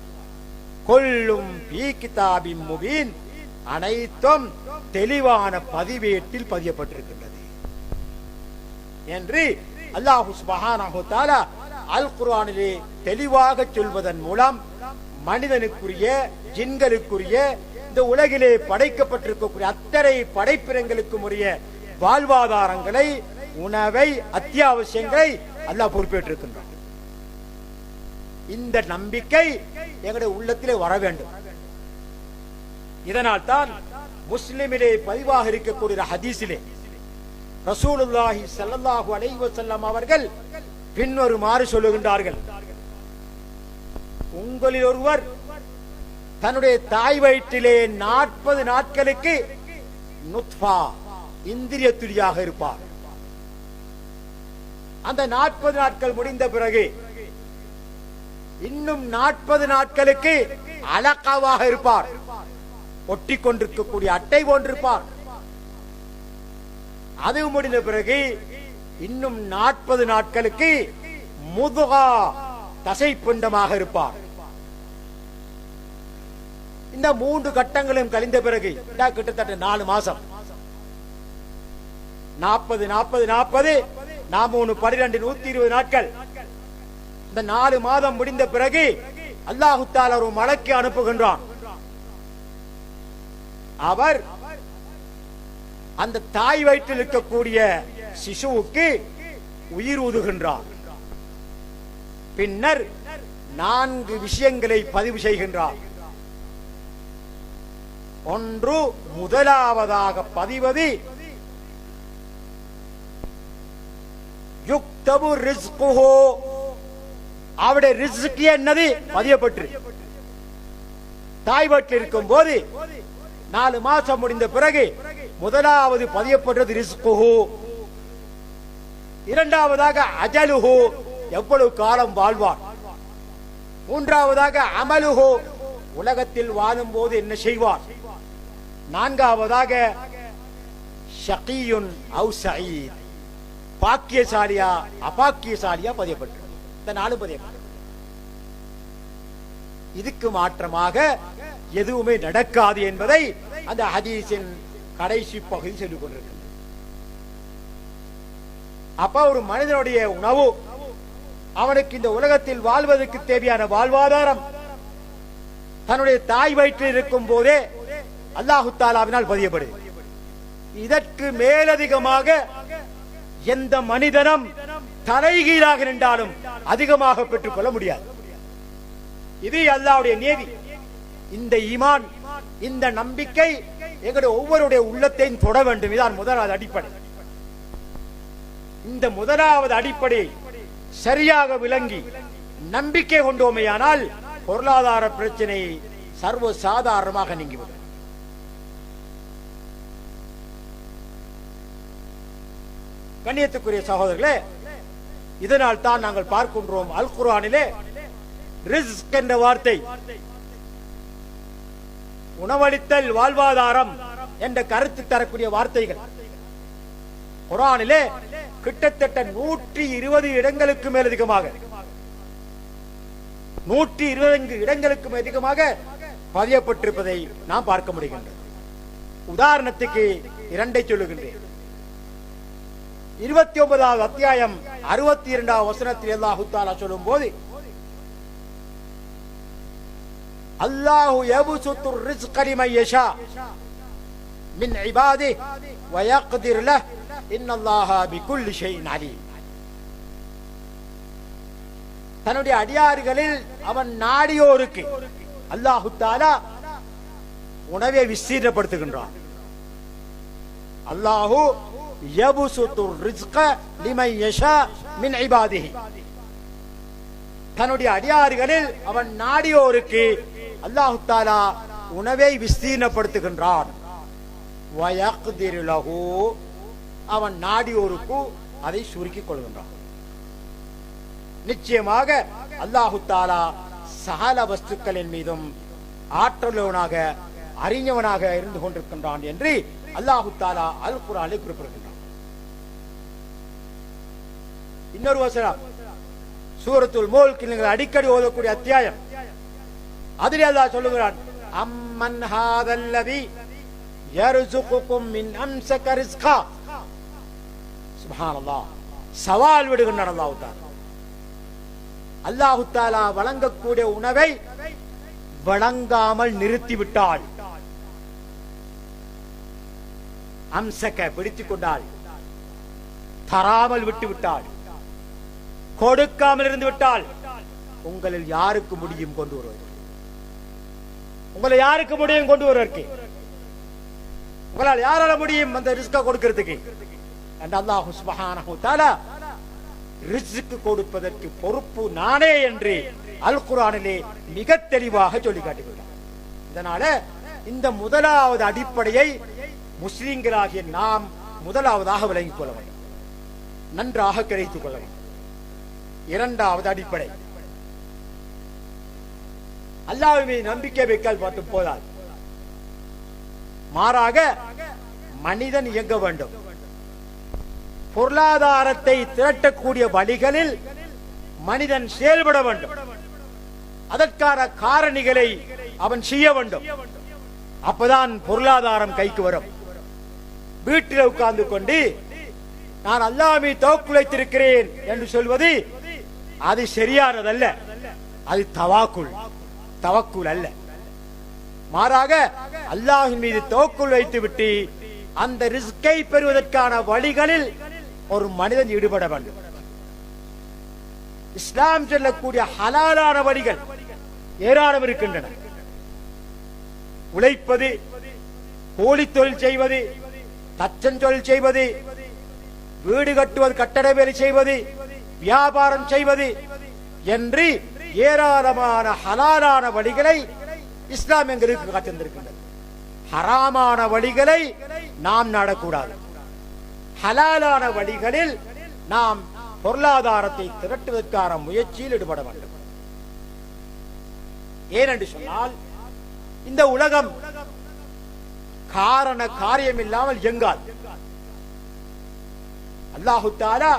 கொல்லும் ஃபீ கிதாபின் முபீன், அனைத்தும் தெளிவான பதிவேட்டில் பதியப்பட்டிருக்கின்றது என்று அல்லாஹ் சுப்ஹானஹு வ தஆலா அல் குர்ஆனிலே தெளிவாக சொல்வதன் மூலம் மனிதனுக்குரிய, ஜின்களுக்குரிய, இந்த உலகிலே படைக்கப்பட்டிருக்கக்கூடிய அத்தனை படைப்பினங்களுக்கும் உரிய வாழ்வாதாரங்களை, உணவை, அத்தியாவசியங்களை அல்லாஹ் பொறுப்பேற்றிருக்கின்றான். இந்த நம்பிக்கை எங்களுடைய உள்ளத்திலே வர வேண்டும். இதனால் தான் முஸ்லிமிலே பதிவாக இருக்கக்கூடிய ஹதீஸிலே ரசூலுல்லாஹி ஸல்லல்லாஹு அலைஹி வஸல்லம் அவர்கள் பின்வருமாறு சொல்லுகின்றார்கள், உங்களில் ஒருவர் தன்னுடைய தாய் வயிற்றிலே 40 நாட்களுக்கு நுத்ஃபா இந்திரிய துளியாக இருப்பார். அந்த 40 நாட்கள் முடிந்த பிறகு இன்னும் 40 நாட்களுக்கு அலகாவாக இருப்பார். ஒட்டி கொண்டிருக்கக்கூடிய அட்டை போன்றிருப்பார். அது முடிந்த பிறகு இன்னும் 40 நாட்களுக்கு முதுகா தசைப்பிண்டமாக இருப்பார். இந்த 3 கட்டங்களும் கழிந்த பிறகு கிட்டத்தட்ட 4 மாசம் 40 40 40 3 12 120 நாட்கள். இந்த 4 மாதம் முடிந்த பிறகு அல்லாஹு தஆலா ஒரு மலக்கை அனுப்புகின்றான். அவர் அந்த தாய் வயிற்றில் இருக்கக்கூடிய சிசுவுக்கு உயிர் ஊதுகின்றார். பின்னர் 4 விஷயங்களை பதிவு செய்கின்றார். ஒன்று, முதலாவதாக பதிவது யுக்தபு ரிஸ்குஹு, அவருடைய ரிஸ்க் என்னது பதியப்பட்டு தாய் வயிற்றில் இருக்கும் போது 4 மாசம் முடிந்த பிறகு முதலாவது பதியப்பட்டது ரிஸ்குஹு. இரண்டாவதாக அஜலுஹு, எவ்வளவு காலம் வாழ்வார். மூன்றாவதாக அமலுஹு, உலகத்தில் வாழும் போது என்ன செய்வார். நான்காவதாக ஷகியுன் அவு சயீத், பாக்கியசாலியா அபாக்கியசாலியா பதியப்பட்டு இந்த 4 பதியப்பட்டு. இதுக்கு மாற்றமாக எதுவுமே நடக்காது என்பதை அந்த ஹதீஸின் கடைசி பகுதி சொல்லிக் கொண்டிருக்கிறது. அப்ப ஒரு மனிதனுடைய உணவு, அவனுக்கு இந்த உலகத்தில் வாழ்வதற்கு தேவையான வாழ்வாதாரம் தன்னுடைய தாய் வயிற்றில் இருக்கும் போதே அல்லாஹு தஆலாவினால் பதியப்படுது. இதற்கு மேலதிகமாக எந்த மனிதனும் தலைகீழாக நின்றாலும் அதிகமாக பெற்றுக் கொள்ள முடியாது. இது அல்லாஹ்வுடைய நியதி. இந்த ஈமான், இந்த நம்பிக்கை எங்களுடைய ஒவ்வொருடைய உள்ளத்தையும் தொட வேண்டும். இதான் முதலாவது அடிப்படை. இந்த முதலாவது அடிப்படை சரியாக விளங்கி நம்பிக்கை கொண்டோமையானால் பொருளாதார பிரச்சனை சர்வ சாதாரணமாக நீங்கிவிடும். கண்ணியத்துக்குரிய சகோதரர்களே, இதனால் தான் நாங்கள் பார்க்கின்றோம் அல் குர்ஆனிலே ரிஸ்க் என்ற வார்த்தை, உணவளித்தல், வாழ்வாதாரம் என்ற கருத்து தரக்கூடிய வார்த்தைகள் குர்ஆனிலே கிட்டத்தட்ட 120 இடங்களுக்கு மேலதிகமாக 120 இடங்களுக்கு அதிகமாக பதியப்பட்டிருப்பதை நாம் பார்க்க முடிகின்றது. உதாரணத்துக்கு 2 சொல்லுகின்றேன். 29வது அத்தியாயம் 62வது வசனத்தில் அல்லாஹ் தஆலா சொல்லும் போது, அல்லாஹு யப்சுத்து ரிஸ்க லிமன் யஷா மின் இபாதிஹி வ யக்திர் லஹு இன்னல்லாஹ பிகுல்லி ஷைஇன் அலீம். தன்னுடைய அடியார்களில் அவன் நாடியோருக்கு அல்லாஹு தஆலா உணவை விஸ்தீர்ணப்படுத்துகின்றான். அல்லாஹு யப்சுத்து ரிஸ்க லிமன் யஷா மின் இபாதிஹி, தன்னுடைய அடியார்களில் அவன் நாடியோருக்கு அல்லாஹு தஆலா உணவை விஸ்தீர்ணப்படுத்துகின்றான். வ யக்திர் லஹு, அவன் நாடியோருக்கு அதை சுருக்கிக் கொள்கின்றான். நிச்சயமாக அல்லாஹு தஆலா சகல வஸ்துக்களின் மீதும் ஆற்றலவனாக அறிஞவனாக இருந்து கொண்டிருக்கின்றான் என்று அல்லாஹு தஆலா அல் குர்ஆனில் குறிப்பிடுகின்றான். இன்னொரு வசனம் சூரத்துல் முல்க், நீங்கள் அடிக்கடி ஓதக்கூடிய அத்தியாயம், அதிலே அல்லாஹ் சொல்லுகிறான், அம்மன் ஹாதல்லதி யர்சுகுகும் மின் அம்சக ரிஸ்கா. சுப்ஹானல்லாஹ், சவால் விடுகின்றான் அல்லாஹ் தஆலா. அல்லாஹு தஆலா வழங்கக்கூடிய உணவை வழங்காமல் நிறுத்திவிட்டால், அம்சக பிடித்துக் கொண்டால், தராமல் விட்டு விட்டால், கொடுக்காமல் இருந்து விட்டால், உங்களில் யாருக்கு முடியும் கொண்டு வருவது? உங்களை யாருக்கு முடியும் கொண்டு வருவதற்கு? உங்களால் யாரால முடியும் அந்த ரிஸ்க கொடுக்கிறதுக்கு? அல்லாஹ் சுப்ஹானஹு வ தஆலா ரிஸ்க் கொடுப்பதற்கு பொறுப்பு நானே என்று அல் குர்ஆனிலே மிக தெளிவாக சொல்லி காட்டுகிறார். இதனால இந்த முதலாவது அடிப்படையை முஸ்லிம்களாகிய நாம் முதலாவதாக விளங்கிக் கொள்ள வேண்டும், நன்றாக கிடைத்துக் கொள்ள வேண்டும். இரண்டாவது அடிப்படை, அல்லாஹ்வின் மீது நம்பிக்கை வைக்கால் மட்டும் போதாது, மாறாக மனிதன் இயங்க வேண்டும். பொருளாதாரத்தை திரட்டக்கூடிய வழிகளில் மனிதன் செயல்பட வேண்டும். அதற்கான காரணிகளை அவன் செய்ய வேண்டும். அப்பதான் பொருளாதாரம் கைக்கு வரும். வீட்டில் உட்கார்ந்து கொண்டு நான் அல்லாஹ் மீது தவக்குல் வைத்திருக்கிறேன் என்று சொல்வது அது சரியானதல்ல. அது தவக்குல் அல்ல. மாறாக அல்லாஹ்வின் மீது தவக்குல் வைத்துவிட்டு அந்த ரிஸ்கை பெறுவதற்கான வழிகளில் ஒரு மனிதன் ஈடுபட வேண்டும். இஸ்லாம் சொல்லக்கூடிய ஹலாலான வழிகள் ஏராளம் இருக்கின்றன. உழைப்பது, கூலி தொழில் செய்வது, தச்சன் தொழில் செய்வது, வீடு கட்டுவது, கட்டட வேலை செய்வது, வியாபாரம் செய்வது என்று ஏராளமான ஹலாலான வழிகளை இஸ்லாம் எங்களுக்கு காட்டியிருக்கின்றது. ஹராமான வழிகளை நாம் நாடக்கூடாது. ஹலாலான வழிகளில் நாம் பொருளாதாரத்தை திரட்டுவதற்கான முயற்சியில் ஈடுபட வேண்டும். ஏனென்று சொன்னால் இந்த உலகம் காரண காரியம் இல்லாமல் இயங்காது. அல்லாஹு தஆலா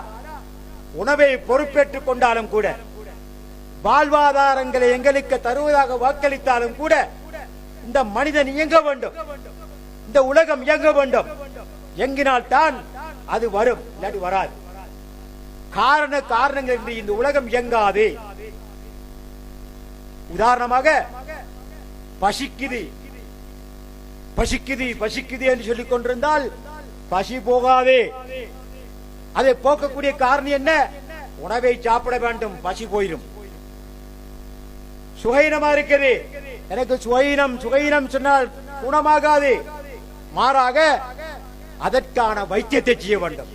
உணவை பொறுப்பேற்றுக் கொண்டாலும் கூட, வாழ்வாதாரங்களை எங்களுக்கு தருவதாக வாக்களித்தாலும் கூட, இந்த மனிதன் இயங்க வேண்டும், இந்த உலகம் இயங்க வேண்டும். இயங்கினால் தான் அது வரும், இல்லாட்டி வராது. காரணங்கள் என்று இந்த உலகம் இயங்காது. உதாரணமாக பசிக்குது என்று சொல்லிக் கொண்டிருந்தால் பசி போகாது. அதை போக்கக்கூடிய காரணம் என்ன? உணவை சாப்பிட வேண்டும், பசி போயிடும். சுகைனமா இருக்குது, எனக்கு சுகைனம் சொன்னால் குணமாகாது. மாறாக அதற்கான வைத்தியத்தை செய்ய வேண்டும்,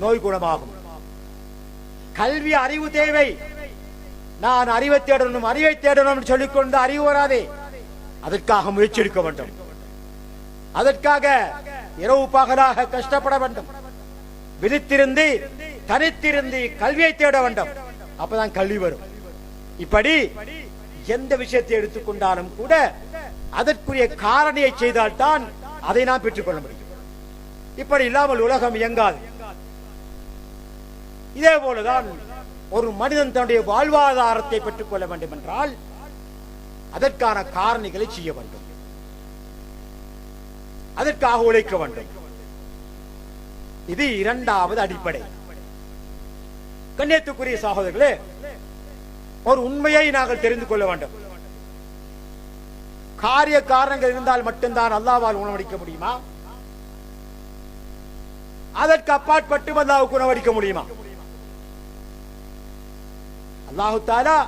நோய் குணமாகும். கல்வி அறிவு தேவை. நான் அறிவை தேடணும் சொல்லிக்கொண்டு அறிவு வராதே. அதற்காக முயற்சி எடுக்க வேண்டும். அதற்காக இரவு பகலாக கஷ்டப்பட வேண்டும். விழித்திருந்து தனித்திருந்து கல்வியை தேட வேண்டும். அப்பதான் கல்வி வரும். இப்படி எந்த விஷயத்தை எடுத்துக்கொண்டாலும் கூட அதற்குரிய காரணியை செய்தால்தான் அதை நாம் பெற்றுக்கொள்ள முடியும். இப்படி இல்லாமல் உலகம் இயங்காது. இதே போலதான் ஒரு மனிதன் தன்னுடைய வாழ்வாதாரத்தை பெற்றுக் கொள்ள வேண்டும் என்றால் அதற்கான காரணிகளை செய்ய வேண்டும், அதற்காக உழைக்க வேண்டும். இது இரண்டாவது அடிப்படை. கண்ணியத்துக்குரிய சகோதரர்களே, ஒரு உண்மையை நாங்கள் தெரிந்து கொள்ள வேண்டும். காரிய காரணங்கள் இருந்தால் மட்டும்தான் அல்லாஹ்வால் உணவளிக்க முடியுமா? அதற்கு அப்பாற்பட்டு அல்லாஹ்வுக்கு உணவளிக்க முடியுமா? அல்லாஹு தஆலா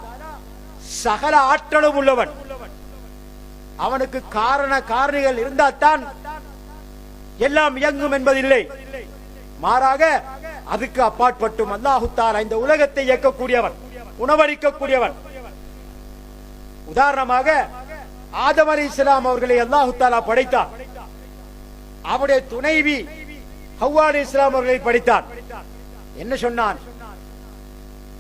சகல ஆற்றலும் உள்ளவன். அவனுக்கு காரணிகள் இருந்தால் தான் எல்லாம் இயங்கும் என்பதில்லை. மாறாக அதுக்கு அப்பாற்பட்டும் அல்லாஹு தஆலா இந்த உலகத்தை இயக்கக்கூடியவன், உணவளிக்கக்கூடியவன். உதாரணமாக ஆதம் அலைஹிஸ்ஸலாம் அவர்களை அல்லாஹு தஆலா படைத்தான். அவருடைய துணைவி ஹவ்வா அலைஹிஸ்ஸலாம் அவர்களை படைத்தான். என்ன சொன்னான்?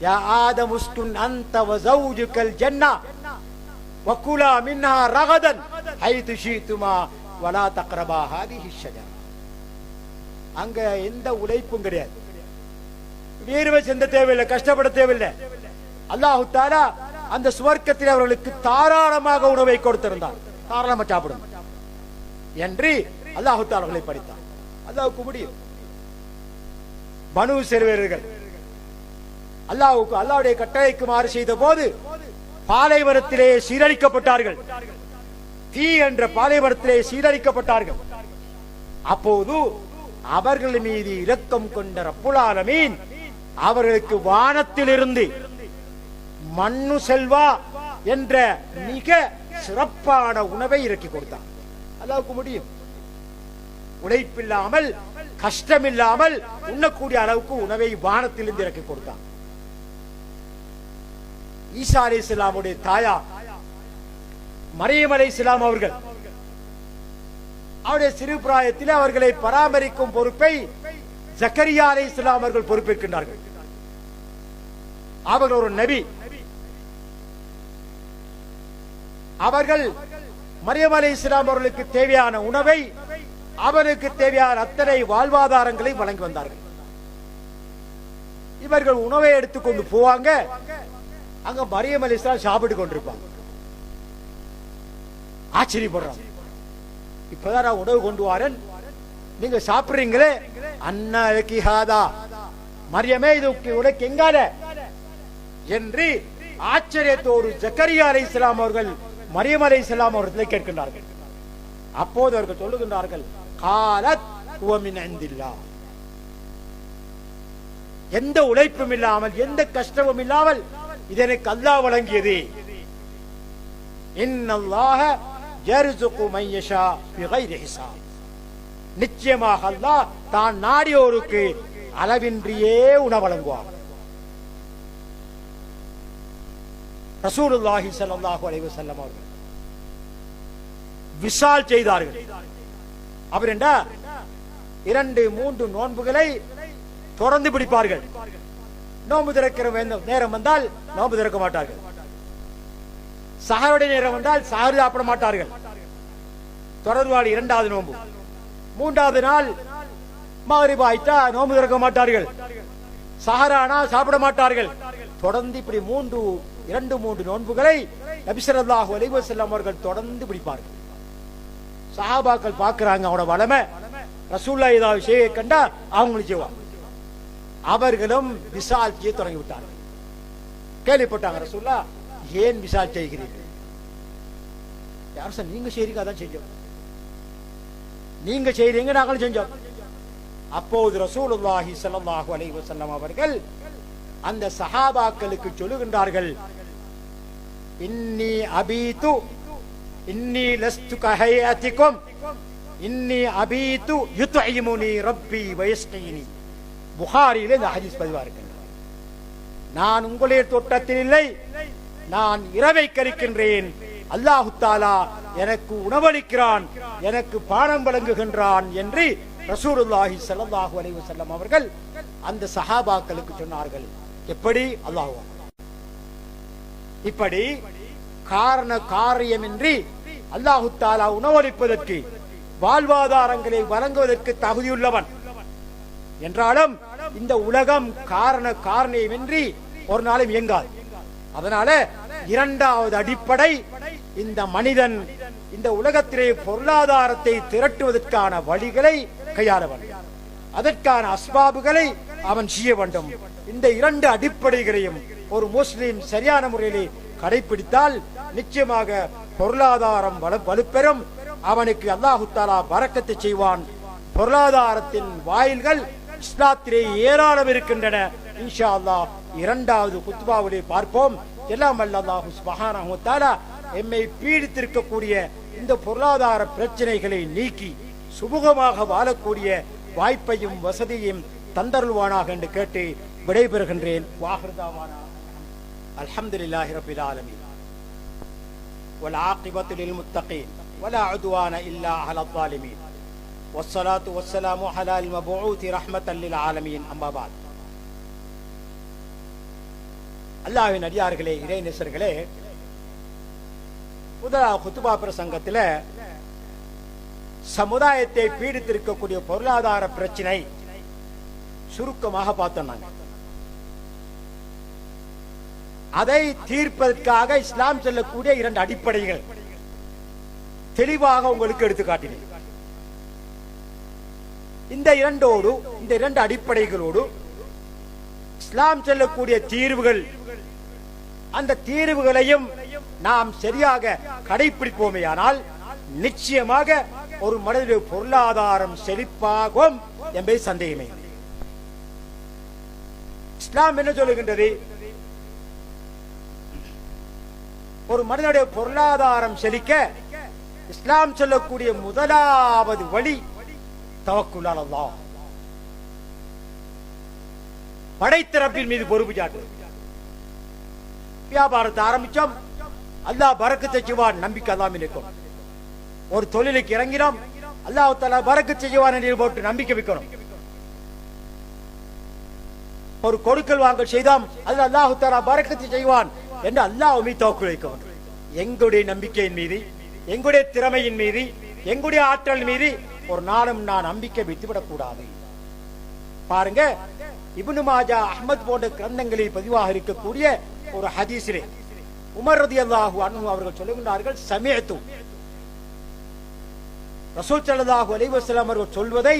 யா ஆதம் உஸ்குன் அன்த வ ஸௌஜுகல் ஜன்னah வகுலா மின்ஹா ரகதன் ஹைது ஷீதுமா வலா தக்ரபா ஹாதிஹி ஷஜரா. அங்க எந்த உழைப்பும் கிடையாது, வேர்வை சிந்த தேவையில்லை, கஷ்டப்பட தேவையில்லை. அல்லாஹு தஆலா அந்த சுவர்க்கத்தில் அவர்களுக்கு தாராளமாக உணவை கொடுத்திருந்தார். தாராளமாக சாப்பிடும் என்று அல்லாஹு தஆலா அவர்களை படைத்தார். அல்லாஹ்வுக்கு முடியும். பனு இஸ்ரவேலர்கள் அல்லாஹ்வுடைய கட்டளைக்கு மாறு செய்த போது பாலைவனத்திலே சீரழிக்கப்பட்டார்கள். தீ என்ற பாலைவனத்திலே சீரழிக்கப்பட்டார்கள். அப்போது அவர்கள் மீது இரக்கம் கொண்ட ரப்புல் ஆலமீன் அவர்களுக்கு வானத்திலிருந்து மண்ணு செல்வா என்ற மிக சிறப்பான உணவை இறக்கி கொடுத்தார். அல்லாஹ்வுக்கு முடியும். உழைப்பில்லாமல் கஷ்டமில்லாமல் உண்ணக்கூடிய அளவுக்கு உணவை வானத்திலிருந்து இறக்கி கொடுத்தார். ஈசா அலைஹிஸ்ஸலாமுடைய தாயா மரியம் அலைஹிஸ்ஸலாம் அவர்கள் அவருடைய சிறு பிராயத்தில் அவர்களை பராமரிக்கும் பொறுப்பை ஜக்கரியா அலைஹிஸ்ஸலாம் அவர்கள் பொறுப்பேற்கின்றார்கள். அவர்கள் ஒரு நபி. அவர்கள் மரியம் அலைஹிஸ்ஸலாம் அவர்களுக்கு தேவையான உணவை, அவருக்கு தேவையான அத்தனை வாழ்வாதாரங்களை வழங்கி வந்தார்கள். இவர்கள் உணவை எடுத்துக்கொண்டு போவாங்க. அங்க மரியம் அலைஹிஸ்ஸலாம் சாப்பிட்டு கொண்டிருப்பாங்க. ஆச்சரியப்படுறாங்க. இப்பதான் நான் உணவு கொண்டு வரேன், நீங்க சாப்பிடுறீங்களே, அண்ணா ஹாதா, மரியமே இது உனக்கு எங்கால என்று ஆச்சரியத்தோடு ஜக்கரியா அலைஹிஸ்ஸலாம் அவர்கள் மரியம் அலைஹிஸ்ஸலாம் அவர்களை கேட்கின்றார்கள். அப்போது அவர்கள் சொல்லுகின்றார்கள், காலத் ஹுவ மின் இந்தில்லாஹ், எந்த உழைப்பும் இல்லாமல் எந்த கஷ்டமும் இல்லாமல் இது எனக்கு அல்லாஹ் வழங்கியது. இன்னல்லாஹ யர்சுகு மன் யஷா பிகைரி ஹிசாப், நிச்சயமாக அல்லாஹ் தான் நாடியோருக்கு அளவின்றியே உணவு வழங்குவார். ரசூலுல்லாஹி ஸல்லல்லாஹு அலைஹி வஸல்லம் அவர்கள் விசால் செய்தார்கள். அவர் என்றா 2-3 நோன்புகளை தொடர்ந்து பிடிப்பார்கள். நோன்பு திறக்கிற நேரம் வந்தால் நோன்பு திறக்க மாட்டார்கள். சஹருடைய நேரம் வந்தால் சஹர் சாப்பிட மாட்டார்கள். தொடர்வாளி 2வது நோன்பு. 3வது நாள் மக்ரிப் ஆயிட்டா நோன்பு திறக்க மாட்டார்கள். சஹரானா சாப்பிட மாட்டார்கள். தொடர்ந்து இப்படி 2-3 நோன்புகளை நபி ஸல்லல்லாஹு அலைஹி வஸல்லம் அவர்கள் தொடர்ந்து பிடிப்பார்கள். சஹாபாக்கள் பார்க்கிறாங்க அவனோட வளமை, ரசூலுல்லாஹ் ஏதாவது செய்ய கண்டா அவங்களும் செய்வாங்க. அவர்களும் விசால் செய்ய தொடங்கி விட்டார்கள். கேள்விப்பட்டாங்க, ரசூலுல்லாஹ் ஏன் விசால் செய்கிறீர்கள்? யார் சார் நீங்க செய்றீங்க, அதான் செஞ்சோம். நீங்க செய்றீங்க, நாங்களும் செஞ்சோம். அப்போது ரசூலுல்லாஹி ஸல்லல்லாஹு அலைஹி வஸல்லம் அவர்கள் அந்த சஹாபாக்களுக்கு சொல்லுகின்றார்கள், இன்னி அபீது இன்னி லஸ்து கஹையதிகும் இன்னி அபீது யுத்இமுனி ரப்பி வயஸ்கீனி. புகாரியிலே இந்த ஹதீஸ் பதிவா இருக்கு. நான் உங்களுடைய தோட்டத்தில் இல்லை, நான் இரவை கழிக்கின்றேன். அல்லாஹு தஆலா எனக்கு உணவளிக்கிறான், எனக்கு பானம் வழங்குகின்றான் என்று ரசூலுல்லாஹி ஸல்லல்லாஹு அலைஹி வஸல்லம் அவர்கள் அந்த சஹாபாக்களுக்கு சொன்னார்கள். எப்படி? அல்லாஹ் இப்படி காரண காரியமின்றி அல்லாஹு தஆலா உணவளிப்பதற்கு, வாழ்வாதாரங்களை வழங்குவதற்கு தகுதியுள்ளவன் என்றாலும் இந்த உலகம் காரண காரணமின்றி ஒரு நாளும் இயங்காது. அதனால 2வது அடிப்படை, இந்த மனிதன் இந்த உலகத்திலே பொருளாதாரத்தை திரட்டுவதற்கான வழிகளை கையாள வேண்டும், அதற்கான அஸ்பாபுகளை அவன் செய்ய வேண்டும். இந்த 2 அடிப்படைகளையும் ஒரு முஸ்லிம் சரியான முறையிலே கடைபிடித்தால் நிச்சயமாக பொருளாதாரம் வலுப்பெறும். அவனுக்கு அல்லாஹு தஆலா பரக்கத்தை செய்வான். பொருளாதாரத்தின் வாயில்கள் இஸ்லாத்திலே ஏராளம் இருக்கின்றன. இன்ஷா அல்லாஹ் 2வது குத்பாவிலே பார்ப்போம். எல்லாம் வல்ல அல்லாஹ் சுப்ஹானஹு வ தஆலா எம்மை பீடித்திருக்கக்கூடிய இந்த பொருளாதார பிரச்சனைகளை நீக்கி சுமூகமாக வாழக்கூடிய வாய்ப்பையும் வசதியையும் தந்தருள்வானாக என்று கேட்டு விடைபெறுகின்றேன். வாஹிருதாவானா அல்ஹம்துலில்லாஹி ரப்பில் ஆலமீன் வல் ஆகிபத்து லில் முத்தகீன் வலா உத்வான இல்லா அலல் ஸாலிமீன் வஸ்ஸலாத்து வஸ்ஸலாமு அலல் மபூஊத் ரஹ்மத்தல் லில் ஆலமீன். அம்மா பாத். அல்லாஹ்வின் அடியார்களே, இறைநேசர்களே, முதலாவது குத்பா பிரசங்கத்தில் சமுதாயத்தை பீடித்திருக்கக்கூடிய பொருளாதார பிரச்சனை சுருக்கமாக பார்த்தோம். அதை தீர்ப்பதற்காக இஸ்லாம் சொல்லக்கூடிய 2 அடிப்படைகள் தெளிவாக உங்களுக்கு எடுத்து காட்டினேன். இந்த 2 அடிப்படைகளோடு இஸ்லாம் சொல்லக்கூடிய தீர்வுகள், அந்த தீர்வுகளையும் நாம் சரியாக கடைபிடிப்போமேயானால் நிச்சயமாக ஒரு மனிதனுடைய பொருளாதாரம் செழிப்பாகும் என்பதை சந்தேகமே. இஸ்லாம் என்ன சொல்லுகின்றது? ஒரு மனிதனுடைய பொருளாதாரம் செழிக்க இஸ்லாம் சொல்லக்கூடிய முதலாவது வழி தவக்குல் அலல்லாஹ், படைத்த ரப்பின் மீது பொறுப்பு சாட்டு. வியாபாரத்தை ஆரம்பிச்சோம், அல்லாஹ் பரக்கத்தை செய்வான், நம்பிக்கை அல்லாம இருக்கும். ஒரு தொழிலுக்கு இறங்கினோம், அல்லாஹ் தஆலா பரக்கத் செய்வான் என்று போட்டு நம்பிக்கை வைக்கணும். ஒரு கொடுக்கல் வாங்கல் செய்தோம், அதுல அல்லாஹ் தஆலா பரக்கத்தை செய்வான் என்று அல்லாஹ் மீது தவக்குல் வைக்கணும். எங்களுடைய நம்பிக்கையின் மீது, எங்களுடைய திறமையின் மீது, எங்களுடைய ஆற்றல் மீது ஒரு நாளும் நான் நம்பிக்கை வைத்துவிடக் கூடாது. பாருங்க, இப்னு மாஜா, அஹ்மத் போன்ற கிரந்தங்களில் பதிவாக இருக்கக்கூடிய ஒரு ஹதீஸிலே உமர் ரலியல்லாஹு அன்ஹு அவர்கள் சொல்லுகின்றார்கள், சமிஅத்து ரசூல் ஸல்லல்லாஹு அலைஹி வஸல்லம் அவர்கள் சொல்வதை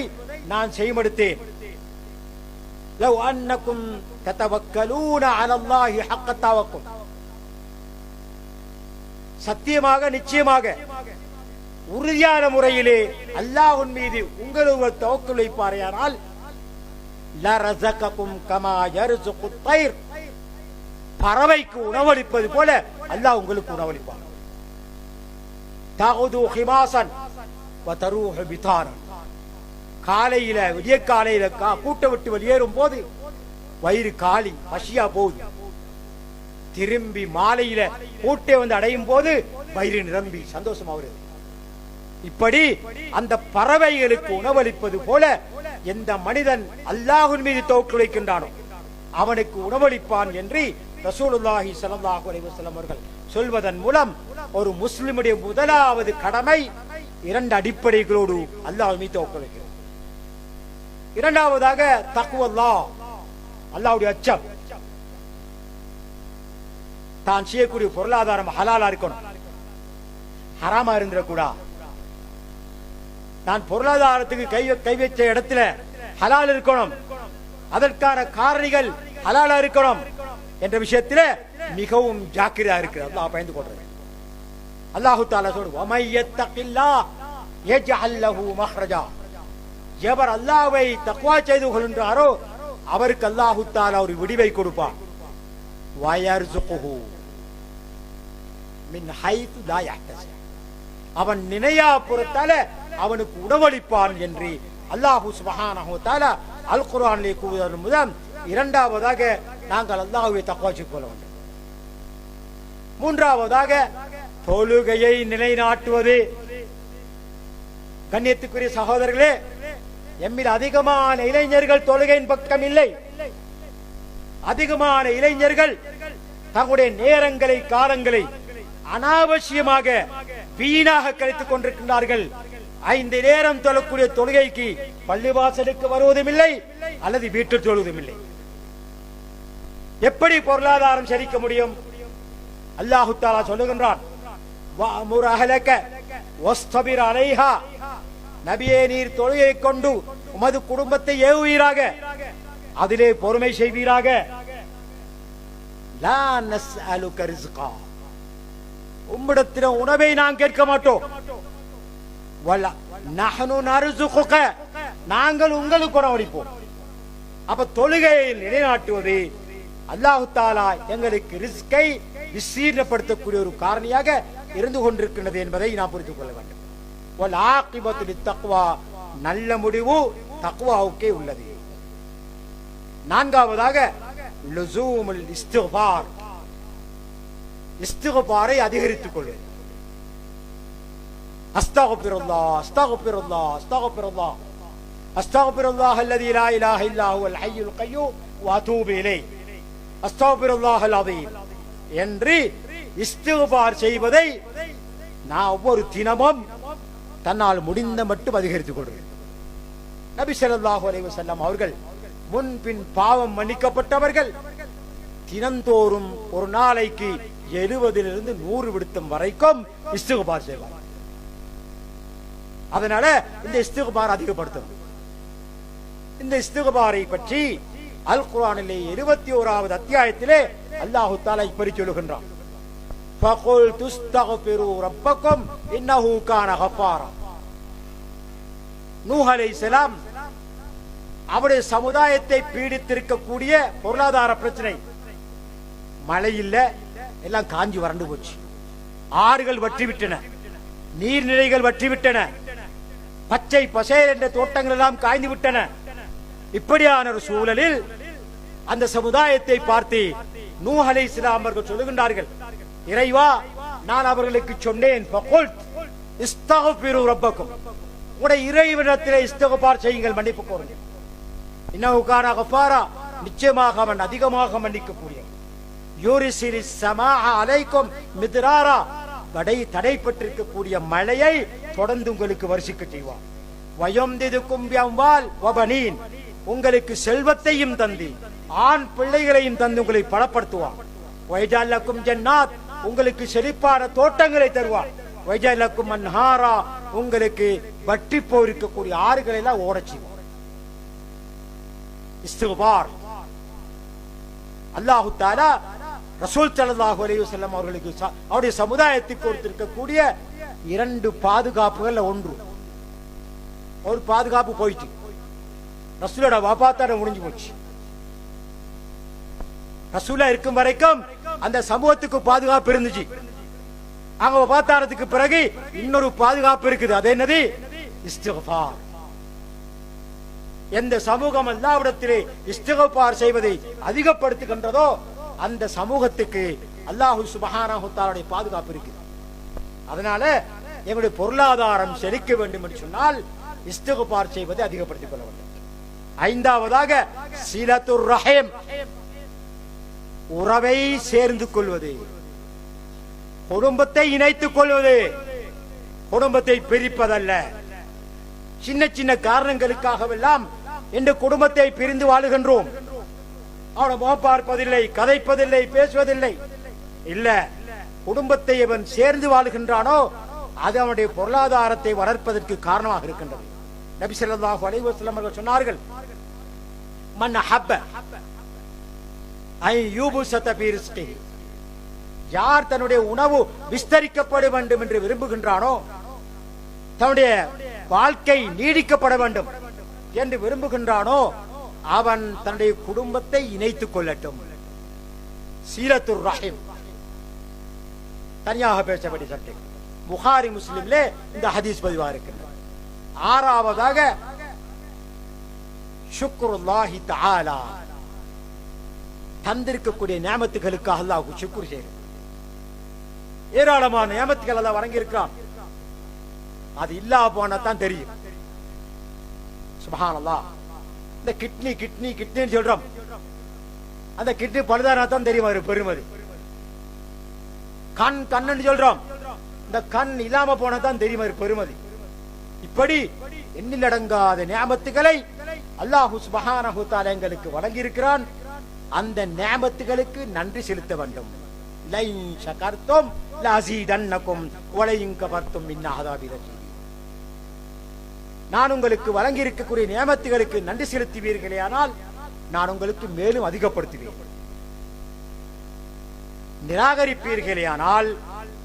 நான் செய்மடுத்தேன். லவ் அன்னகும் ததவக்கலூன அலல்லாஹி ஹக்க தவக்குல், சத்தியமாக நிச்சயமாக உறுதியான முறையிலே அல்லாஹ்வின் மீது உங்கள் தவக்குல் வைப்பாரையானால் லரஸககும் கமா யர்ஸுகுத் தைர், பறவைக்கு உணவளிப்பது போல அல்லாஹ் உங்களுக்கு உணவளிப்பார். தகுது ஹிமாசன் வதரூஹு பிதாரன், காலையில விடிய காலையில கூட்ட விட்டு வெளியேறும் போது வயிறு காலி பசியா போகுது, திரும்பி மாலையில கூட்டை வந்து அடையும் போது வயிறு நிரம்பி சந்தோஷமா வருது. இப்படி அந்த பறவைகளுக்கு உணவளிப்பது போல எந்த மனிதன் அல்லாஹ்வின் மீது தவக்குல் வைக்கின்றானோ அவனுக்கு உணவளிப்பான் என்று ரசூலுல்லாஹி ஸல்லல்லாஹு அலைஹி வஸல்லம் அவர்கள் சொல்வதன் மூலம் ஒரு முஸ்லிமுடைய முதலாவது கடமை இரண்டு அடிப்படைகளோடு அல்லாஹ்வின் மீது தவக்குல் வைக்கிறது. இரண்டாவதாக தக்வல்லாஹ், அல்லாஹ்வுடைய அச்சம். தான் செய்யக்கூடிய பொருளாதாரம் ஹலாலா இருக்கணும், ஹராமா இருந்துடக்கூடாது. நான் பொருளாதாரத்துக்கு கை வச்ச இடத்துல ஹலால் இருக்கணும், அதற்கான காரணிகள் ஹலாலா இருக்கணும் என்ற விஷயத்தில் மிகவும் ஜாக்கிரதையா இருக்கிறது. அல்லாஹ் பயந்து கொள்றது. அல்லாஹு தஆலா சொல்றார், வமை யத்தகில்லாஹ் யஜ்அல் லஹு மக்ரஜா, எவர் அல்லாஹ்வை தக்வா செய்து கொள்கின்றாரோ அவருக்கு அல்லாஹு தஆலா ஒரு விடிவை கொடுப்பான். வயர்ஸுகுஹு மின் ஹைது லா யஹ்தஸிப், அவன் நினையா புறத்தால அவனுக்கு உணவளிப்பான் என்று அல்லாஹு சுப்ஹானஹு வ தஆலா அல் குர்ஆனிலே கூறுவதன் மூலம் இரண்டாவதாக நாங்கள் அல்லாஹ்வை தக்வா செய்து கொள்ள வேண்டும். மூன்றாவதாக தொழுகையை நிலைநாட்டுவது. கண்ணியத்துக்குரிய சகோதரர்களே, எம்மில் அதிகமான இளைஞர்கள் தொழுகையின் பக்கம் இல்லை. அதிகமான இளைஞர்கள் தங்களுடைய நேரங்களை, காலங்களை அனாவசியமாக வீணாக கழித்துக் கொண்டிருக்கின்றார்கள். 5 நேரம் தொழக்கூடிய தொழுகைக்கு பள்ளிவாசலுக்கு வருவதும் இல்லை அல்லது வீட்டில் தொழுவதும் இல்லை. எப்படி பொருளாதாரம் செழிக்க முடியும்? அல்லாஹு தஆலா சொல்லுகின்றான், வஅமுர் அஹ்லக வஸ்தபிர் அலைஹா, நபியே நீர் தொழுகையை கொண்டு உமது குடும்பத்தை ஏவுவீராக, அதிலே பொறுமை செய்வீராக. லா நஸ்அலுக ரிஸ்கா, உம்மிடத்தில் உணவை நாம் கேட்க மாட்டோம். வல நஹ்னு நர்ஸுகுக, நாங்கள் உங்களுக்கு உணவளிப்போம். அப்ப தொழுகையை நிலைநாட்டுவது அல்லாஹு தஆலா எங்களுக்கு ரிஸ்கை விசீர்ணப்படுத்தக்கூடிய ஒரு காரணியாக இருந்து கொண்டிருக்கிறது என்பதை நாம் புரிந்து கொள்ள வேண்டும். வல் ஆகிபத்து லித்தக்வா, நல்ல முடிவு தக்வாவுக்கே உள்ளது. நான்காவதாக லுஸூமுல் இஸ்திக்பார், இஸ்திக்பாரை அதிகரித்துக் கொள்வது. அஸ்தக்பிருல்லாஹ் அஸ்தக்பிருல்லாஹ் அஸ்தக்பிருல்லாஹ் அஸ்தக்பிருல்லாஹ் அல்லதி லா இலாஹ இல்லா ஹுவல் ஹய்யுல் கய்யூம் வ அதூபு இலைஹ் அஸ்தக்பிருல்லாஹல் அஸீம் என்று இஸ்திக்பார் செய்வதை நான் ஒவ்வொரு தினமும் தன்னால் முடிந்த மட்டும் அதிகரித்துக் கொள்கிறேன். நபி ஸல்லல்லாஹு அலைஹி வஸல்லம் அவர்கள் முன்பின் பாவம் மன்னிக்கப்பட்டவர்கள் தினந்தோறும் ஒரு நாளைக்கு 70 to 100 விடுத்தம் வரைக்கும் இஸ்திக்பார் செய்வார். அதனால இந்த இஸ்திக்பார் அதிகப்படுத்தும். இந்த இஸ்திக்பாரை பற்றி அல் குர்ஆனிலே 21வது அத்தியாயத்திலே அல்லாஹ் தஆலா இப்படி சொல்லுகின்றான், ஃபகுல் துஸ்தக்பிரு ரப்பக்கும் இன்னஹு கான கஃபாரா. நூஹ் அலைஹிஸ்ஸலாம் அவருடைய சமுதாயத்தை பீடித்திருக்கக்கூடிய பொருளாதார பிரச்சனை, மழை இல்ல, எல்லாம் காஞ்சி வறண்டு போச்சு, ஆறுகள் வற்றிவிட்டன, நீர்நிலைகள் வற்றிவிட்டன, பச்சை பசேல் என்ற தோட்டங்கள் எல்லாம் காய்ந்து விட்டன. இப்படியான ஒரு சூழலில் அந்த சமுதாயத்தை பார்த்து நூஹ் அலைஹிஸ்ஸலாம் அவர்கள் சொல்லுகின்றார்கள், இறைவா நான் அவர்களுக்கு சொன்னேன், ஃபகுல்த் இஸ்தக்ஃபிரு ரப்பக்கும், உங்களுடைய இறைவனிடத்திலே இஸ்திக்பார் செய்யுங்கள், மன்னிப்பு கோருங்கள். இன்னஹு கான கஃபாரா, நிச்சயமாக அவன் அதிகமாக மன்னிக்கக்கூடியவன். யூரிசிலிஸ் ஸமாஅ அலைக்கும் மித்ராரா, தடைப்பட்டிருக்கக்கூடிய மழையை தொடர்ந்து உங்களுக்கு வருஷிக்க செய்வான். வயம்திதுக்கும் பிஅம்வால் வபனீன், உங்களுக்கு செல்வத்தையும் தந்து ஆண் பிள்ளைகளையும் தந்து உங்களை பலப்படுத்துவான். வைஜாலக்கும் ஜன்னாத், உங்களுக்கு செழிப்பான தோட்டங்களை தருவான். வைஜாலக்கும் அன்ஹாரா, உங்களுக்கு வற்றி போயிருக்கக்கூடிய ஆறுகளை எல்லாம் ஓடச் செய்வான். இஸ்திக்பார் அல்லாஹு தஆலா ரசூல் ஸல்லல்லாஹு அலைஹி வஸல்லம் அவர்களுக்கு அவருடைய சமுதாயத்துக்கு கொடுத்திருக்கக்கூடிய 2 பாதுகாப்புகள். ஒன்று, ஒரு பாதுகாப்பு போயிட்டு ரசூலோட வஃபாத்தோட முடிஞ்சு போச்சு. ரசூலா இருக்கும் வரைக்கும் அந்த சமூகத்துக்கு பாதுகாப்பு இருந்துச்சு. அவங்க வஃபாத்தானதுக்கு பிறகு இன்னொரு பாதுகாப்பு இருக்குது. அது என்னது? இஸ்திக்பார். எந்த சமூகம் அல்லாஹ்விடத்திலே இஸ்திக்பார் செய்வதை அதிகப்படுத்துகின்றதோ அந்த சமூகத்துக்கு அல்லாஹ் சுப்ஹானஹு வ தஆலாவுடைய பாதுகாப்பு இருக்குது. அதனால எங்களுடைய பொருளாதாரம் செழிக்க வேண்டும் என்று சொன்னால் இஸ்திக்பார் செய்வதை அதிகப்படுத்திக் கொள்ள வேண்டும். 5வதாக சிலத்துர் ரஹீம், உறவை சேர்ந்து கொள்வது, குடும்பத்தை இணைத்துக் கொள்வது, குடும்பத்தை பிரிப்பதல்ல. சின்ன சின்ன காரணங்களுக்காகவெல்லாம் இந்த குடும்பத்தை பிரிந்து வாழுகின்றோம். அவனை முகம் பார்ப்பதில்லை, கதைப்பதில்லை, பேசுவதில்லை. இல்ல, குடும்பத்தை அவன் சேர்ந்து வாழுகின்றானோ அது அவனுடைய பொருளாதாரத்தை வளர்ப்பதற்கு காரணமாக இருக்கின்றது. நபி ஸல்லல்லாஹு அலைஹி வஸல்லம் அவர்கள் சொன்னார்கள், மன் ஹப்ப ஐ யூபுஸத ஃபீ ரிஸ்கிஹி, யார் தன்னுடைய உணவு விஸ்தரிக்கப்பட வேண்டும் என்று விரும்புகின்றானோ, தன்னுடைய வாழ்க்கை நீடிக்கப்பட வேண்டும் என்று விரும்புகின்றானோ, அவன் தன்னுடைய குடும்பத்தை இணைத்துக் கொள்ளட்டும். சீலத்துர் ரஹீம் தனியாக பேசப்பட்ட சட்டை புகாரி முஸ்லிம்ல இந்த ஹதீஸ் பதிவா இருக்கின்றது. 6வதாக ஷுக்ருல்லாஹி தஆலா, தந்திருக்கக்கூடிய நியமத்துகளுக்காக அல்லாஹ்வுக்கு ஷுக்ர் செய்யணும். ஏராளமான நியமத்துகள் அல்லாஹ் வழங்கி இருக்கான். அது இல்லா போனா தான் தெரியும். சுப்ஹானல்லாஹ். இந்த கிட்னி கிட்னி கிட்னின்னு சொல்றோம். அந்த கிட்னி பழுதானா தான் தெரியும் அது பெருமதி. கண் கண்ணுன்னு சொல்றோம். இந்த கண் இல்லாம போனா தான் தெரியும் அது பெருமதி. இப்படி எண்ணிலடங்காத நியமத்துகளை அல்லாஹ் சுப்ஹானஹு வ தஆலா எங்களுக்கு வழங்கி இருக்கிறான். அந்த நியமத்துகளுக்கு நன்றி செலுத்த வேண்டும். லைன் ஷகர்தும் லஸீதன்னகும் வலைன் கஃபர்தும் மின் அஸாபி ரஜீம். நான் உங்களுக்கு வழங்கி இருக்கக்கூடிய நியமத்துகளுக்கு நன்றி செலுத்துவீர்களேயானால் நான் உங்களுக்கு மேலும் அதிகப்படுத்துவேன். நிராகரிப்பீர்களேயானால்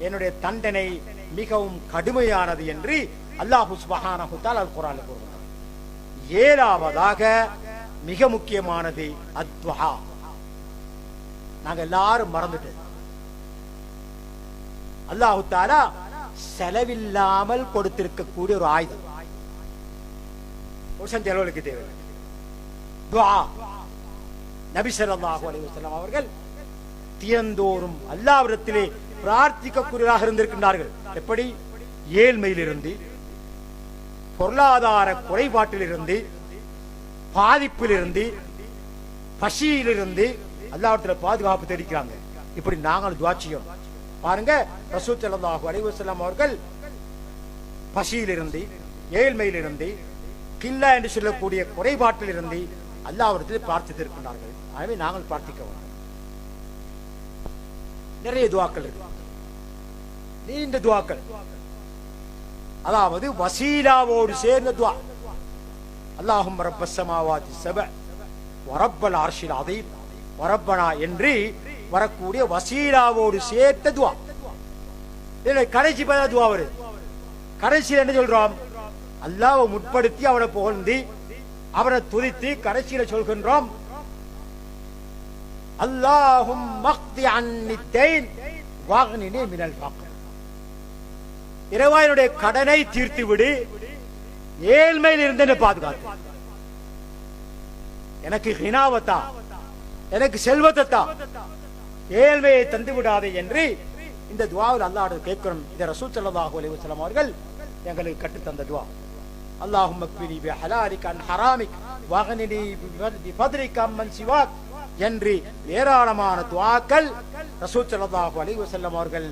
என்னுடைய தண்டனை மிகவும் கடுமையானது என்று அல்லாஹ் சுப்ஹானஹு வ தஆலா குர்ஆனில் கூறுகிறார். 7வதாக மிக முக்கியமானது அத்வஹா. நாங்க எல்லாரும் மறந்துட்டோம். அல்லாஹ் தஆலா செலவில்லாமல் கொடுத்திருக்கக்கூடிய ஒரு ஆயுதம். ஒரு செலவுக்கு தேவை துஆ. நபி ஸல்லல்லாஹு அலைஹி வஸல்லம் அவர்கள் தியந்தோறும் அல்லாஹ்விடத்திலே பிரார்த்திக்கக்கூடியவராக இருந்திருக்கின்றார்கள். எப்படி? ஏழ்மையிலிருந்து, பொருளாதார குறைபாட்டிலிருந்து, பாதிப்பிலிருந்து, பசியிலிருந்து அல்லாஹ்விடத்தில் பாதுகாப்பு தேடிக்கிறாங்க. இப்படி நாங்கள் துஆ செய்யோம். பாருங்க, ரசூல் ஸல்லல்லாஹு அலைஹி வஸல்லம் அவர்கள் பசியிலிருந்து, ஏழ்மையிலிருந்து, கில்லா என்று சொல்லக்கூடிய குறைபாட்டிலிருந்து அல்லாஹ்விடத்தில் பிரார்த்தித்திருக்கின்றார்கள். எனவே நாங்கள் பிரார்த்திக்க வேண்டும். நிறைய துஆக்கள் இருக்கு, நீண்ட துஆக்கள். அதாவது வசீலாவோடு சேர்ந்த துஆ. அல்லாஹும்ம ரப்பஸ் ஸமாவாதி ஸப வ ரப்பல் அர்ஷில் அதீம் வ ரப்பனா என்று வரக்கூடிய வசீலாவோடு சேர்த்த துஆ. இதுல கடைசி பத துஆ வருது. கடைசியில் என்ன சொல்றோம்? அல்லாஹ்வை முற்படுத்தி அவனை புகழ்ந்து அவனை துதித்து கடைசியில சொல்கின்றோம், அல்லாஹும்ம க்தி அன்னி தைன் வக்னினி மினல் ஃபக்ர். இறைவனுடைய கடனை தீர்த்து விடு, ஏழ்மையில் இருந்து பாதுகாத்து. எனக்கு ஹினாவத்தா, எனக்கு செல்வத்தா. ஏழ்மையை தந்து விடாதே என்று இந்த துஆவில் அல்லாஹ்விடம் கேட்கிறோம். இதை ரசூல் ஸல்லல்லாஹு அலைஹி வஸல்லம் அவர்கள் எங்களுக்கு கற்றுத் தந்த துஆ. அல்லாஹும்ம க்ஃபினி பிஹலாலிக அன் ஹராமிக் வக்னினி பிஃத்லிக அம்மன் சிவாக் என்று ஏராளமான துஆக்கள் ரசூல் ஸல்லல்லாஹு அலைஹி வஸல்லம் அவர்கள்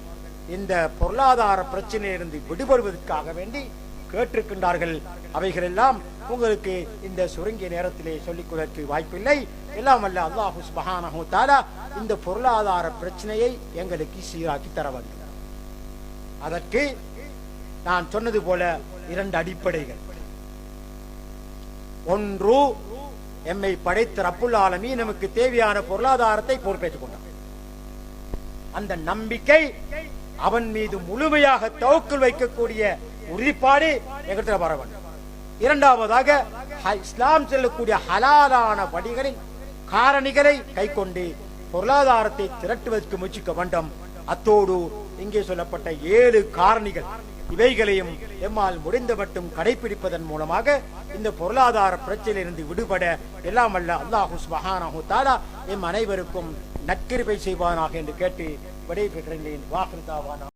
இந்த பொருளாதார பிரச்சனையிலிருந்து விடுபடுவதற்காக வேண்டி கேட்டிருக்கின்றார்கள். அவைகளெல்லாம் உங்களுக்கு இந்த சுருங்கிய நேரத்திலே சொல்லிக் கொள்வதற்கு வாய்ப்பில்லை. எல்லாம் அல்ல அல்லாஹ் சுப்ஹானஹு வ தஆலா இந்த பொருளாதார பிரச்சனையை எங்களுக்கு சீராக்கி தர வேண்டும். அதற்கு நான் சொன்னது போல 2 அடிப்படைகள். ஒன்று, எம்மை படைத்த ரப்புல் ஆலமீன் நமக்கு தேவையான பொருளாதாரத்தை பொறுப்பேற்றுக் கொண்டான். அந்த நம்பிக்கை, அவன் மீது முழுமையாக தவக்குல் வைக்கக்கூடிய உறுதிப்பாடு எங்களுக்கு வர வேண்டும். இரண்டாவதாக, இஸ்லாம் செல்லக்கூடிய ஹலாலான வழிகளின் காரணிகளை கைக்கொண்டு பொருளாதாரத்தை திரட்டுவதற்கு முயற்சிக்க வேண்டும். அத்தோடு இங்கே சொல்லப்பட்ட 7 காரணிகள், இவைகளையும் எம்மால் முடிந்த மட்டும் கடைபிடிப்பதன் மூலமாக இந்த பொருளாதார பிரச்சனையிலிருந்து விடுபட எல்லாம் அல்ல அல்லாஹ் சுப்ஹானஹு வ தஆலா எம் அனைவருக்கும் நற்கிருபை செய்வானாக என்று கேட்டு விடைபெற்றேன். வாஹிரு தாவானா.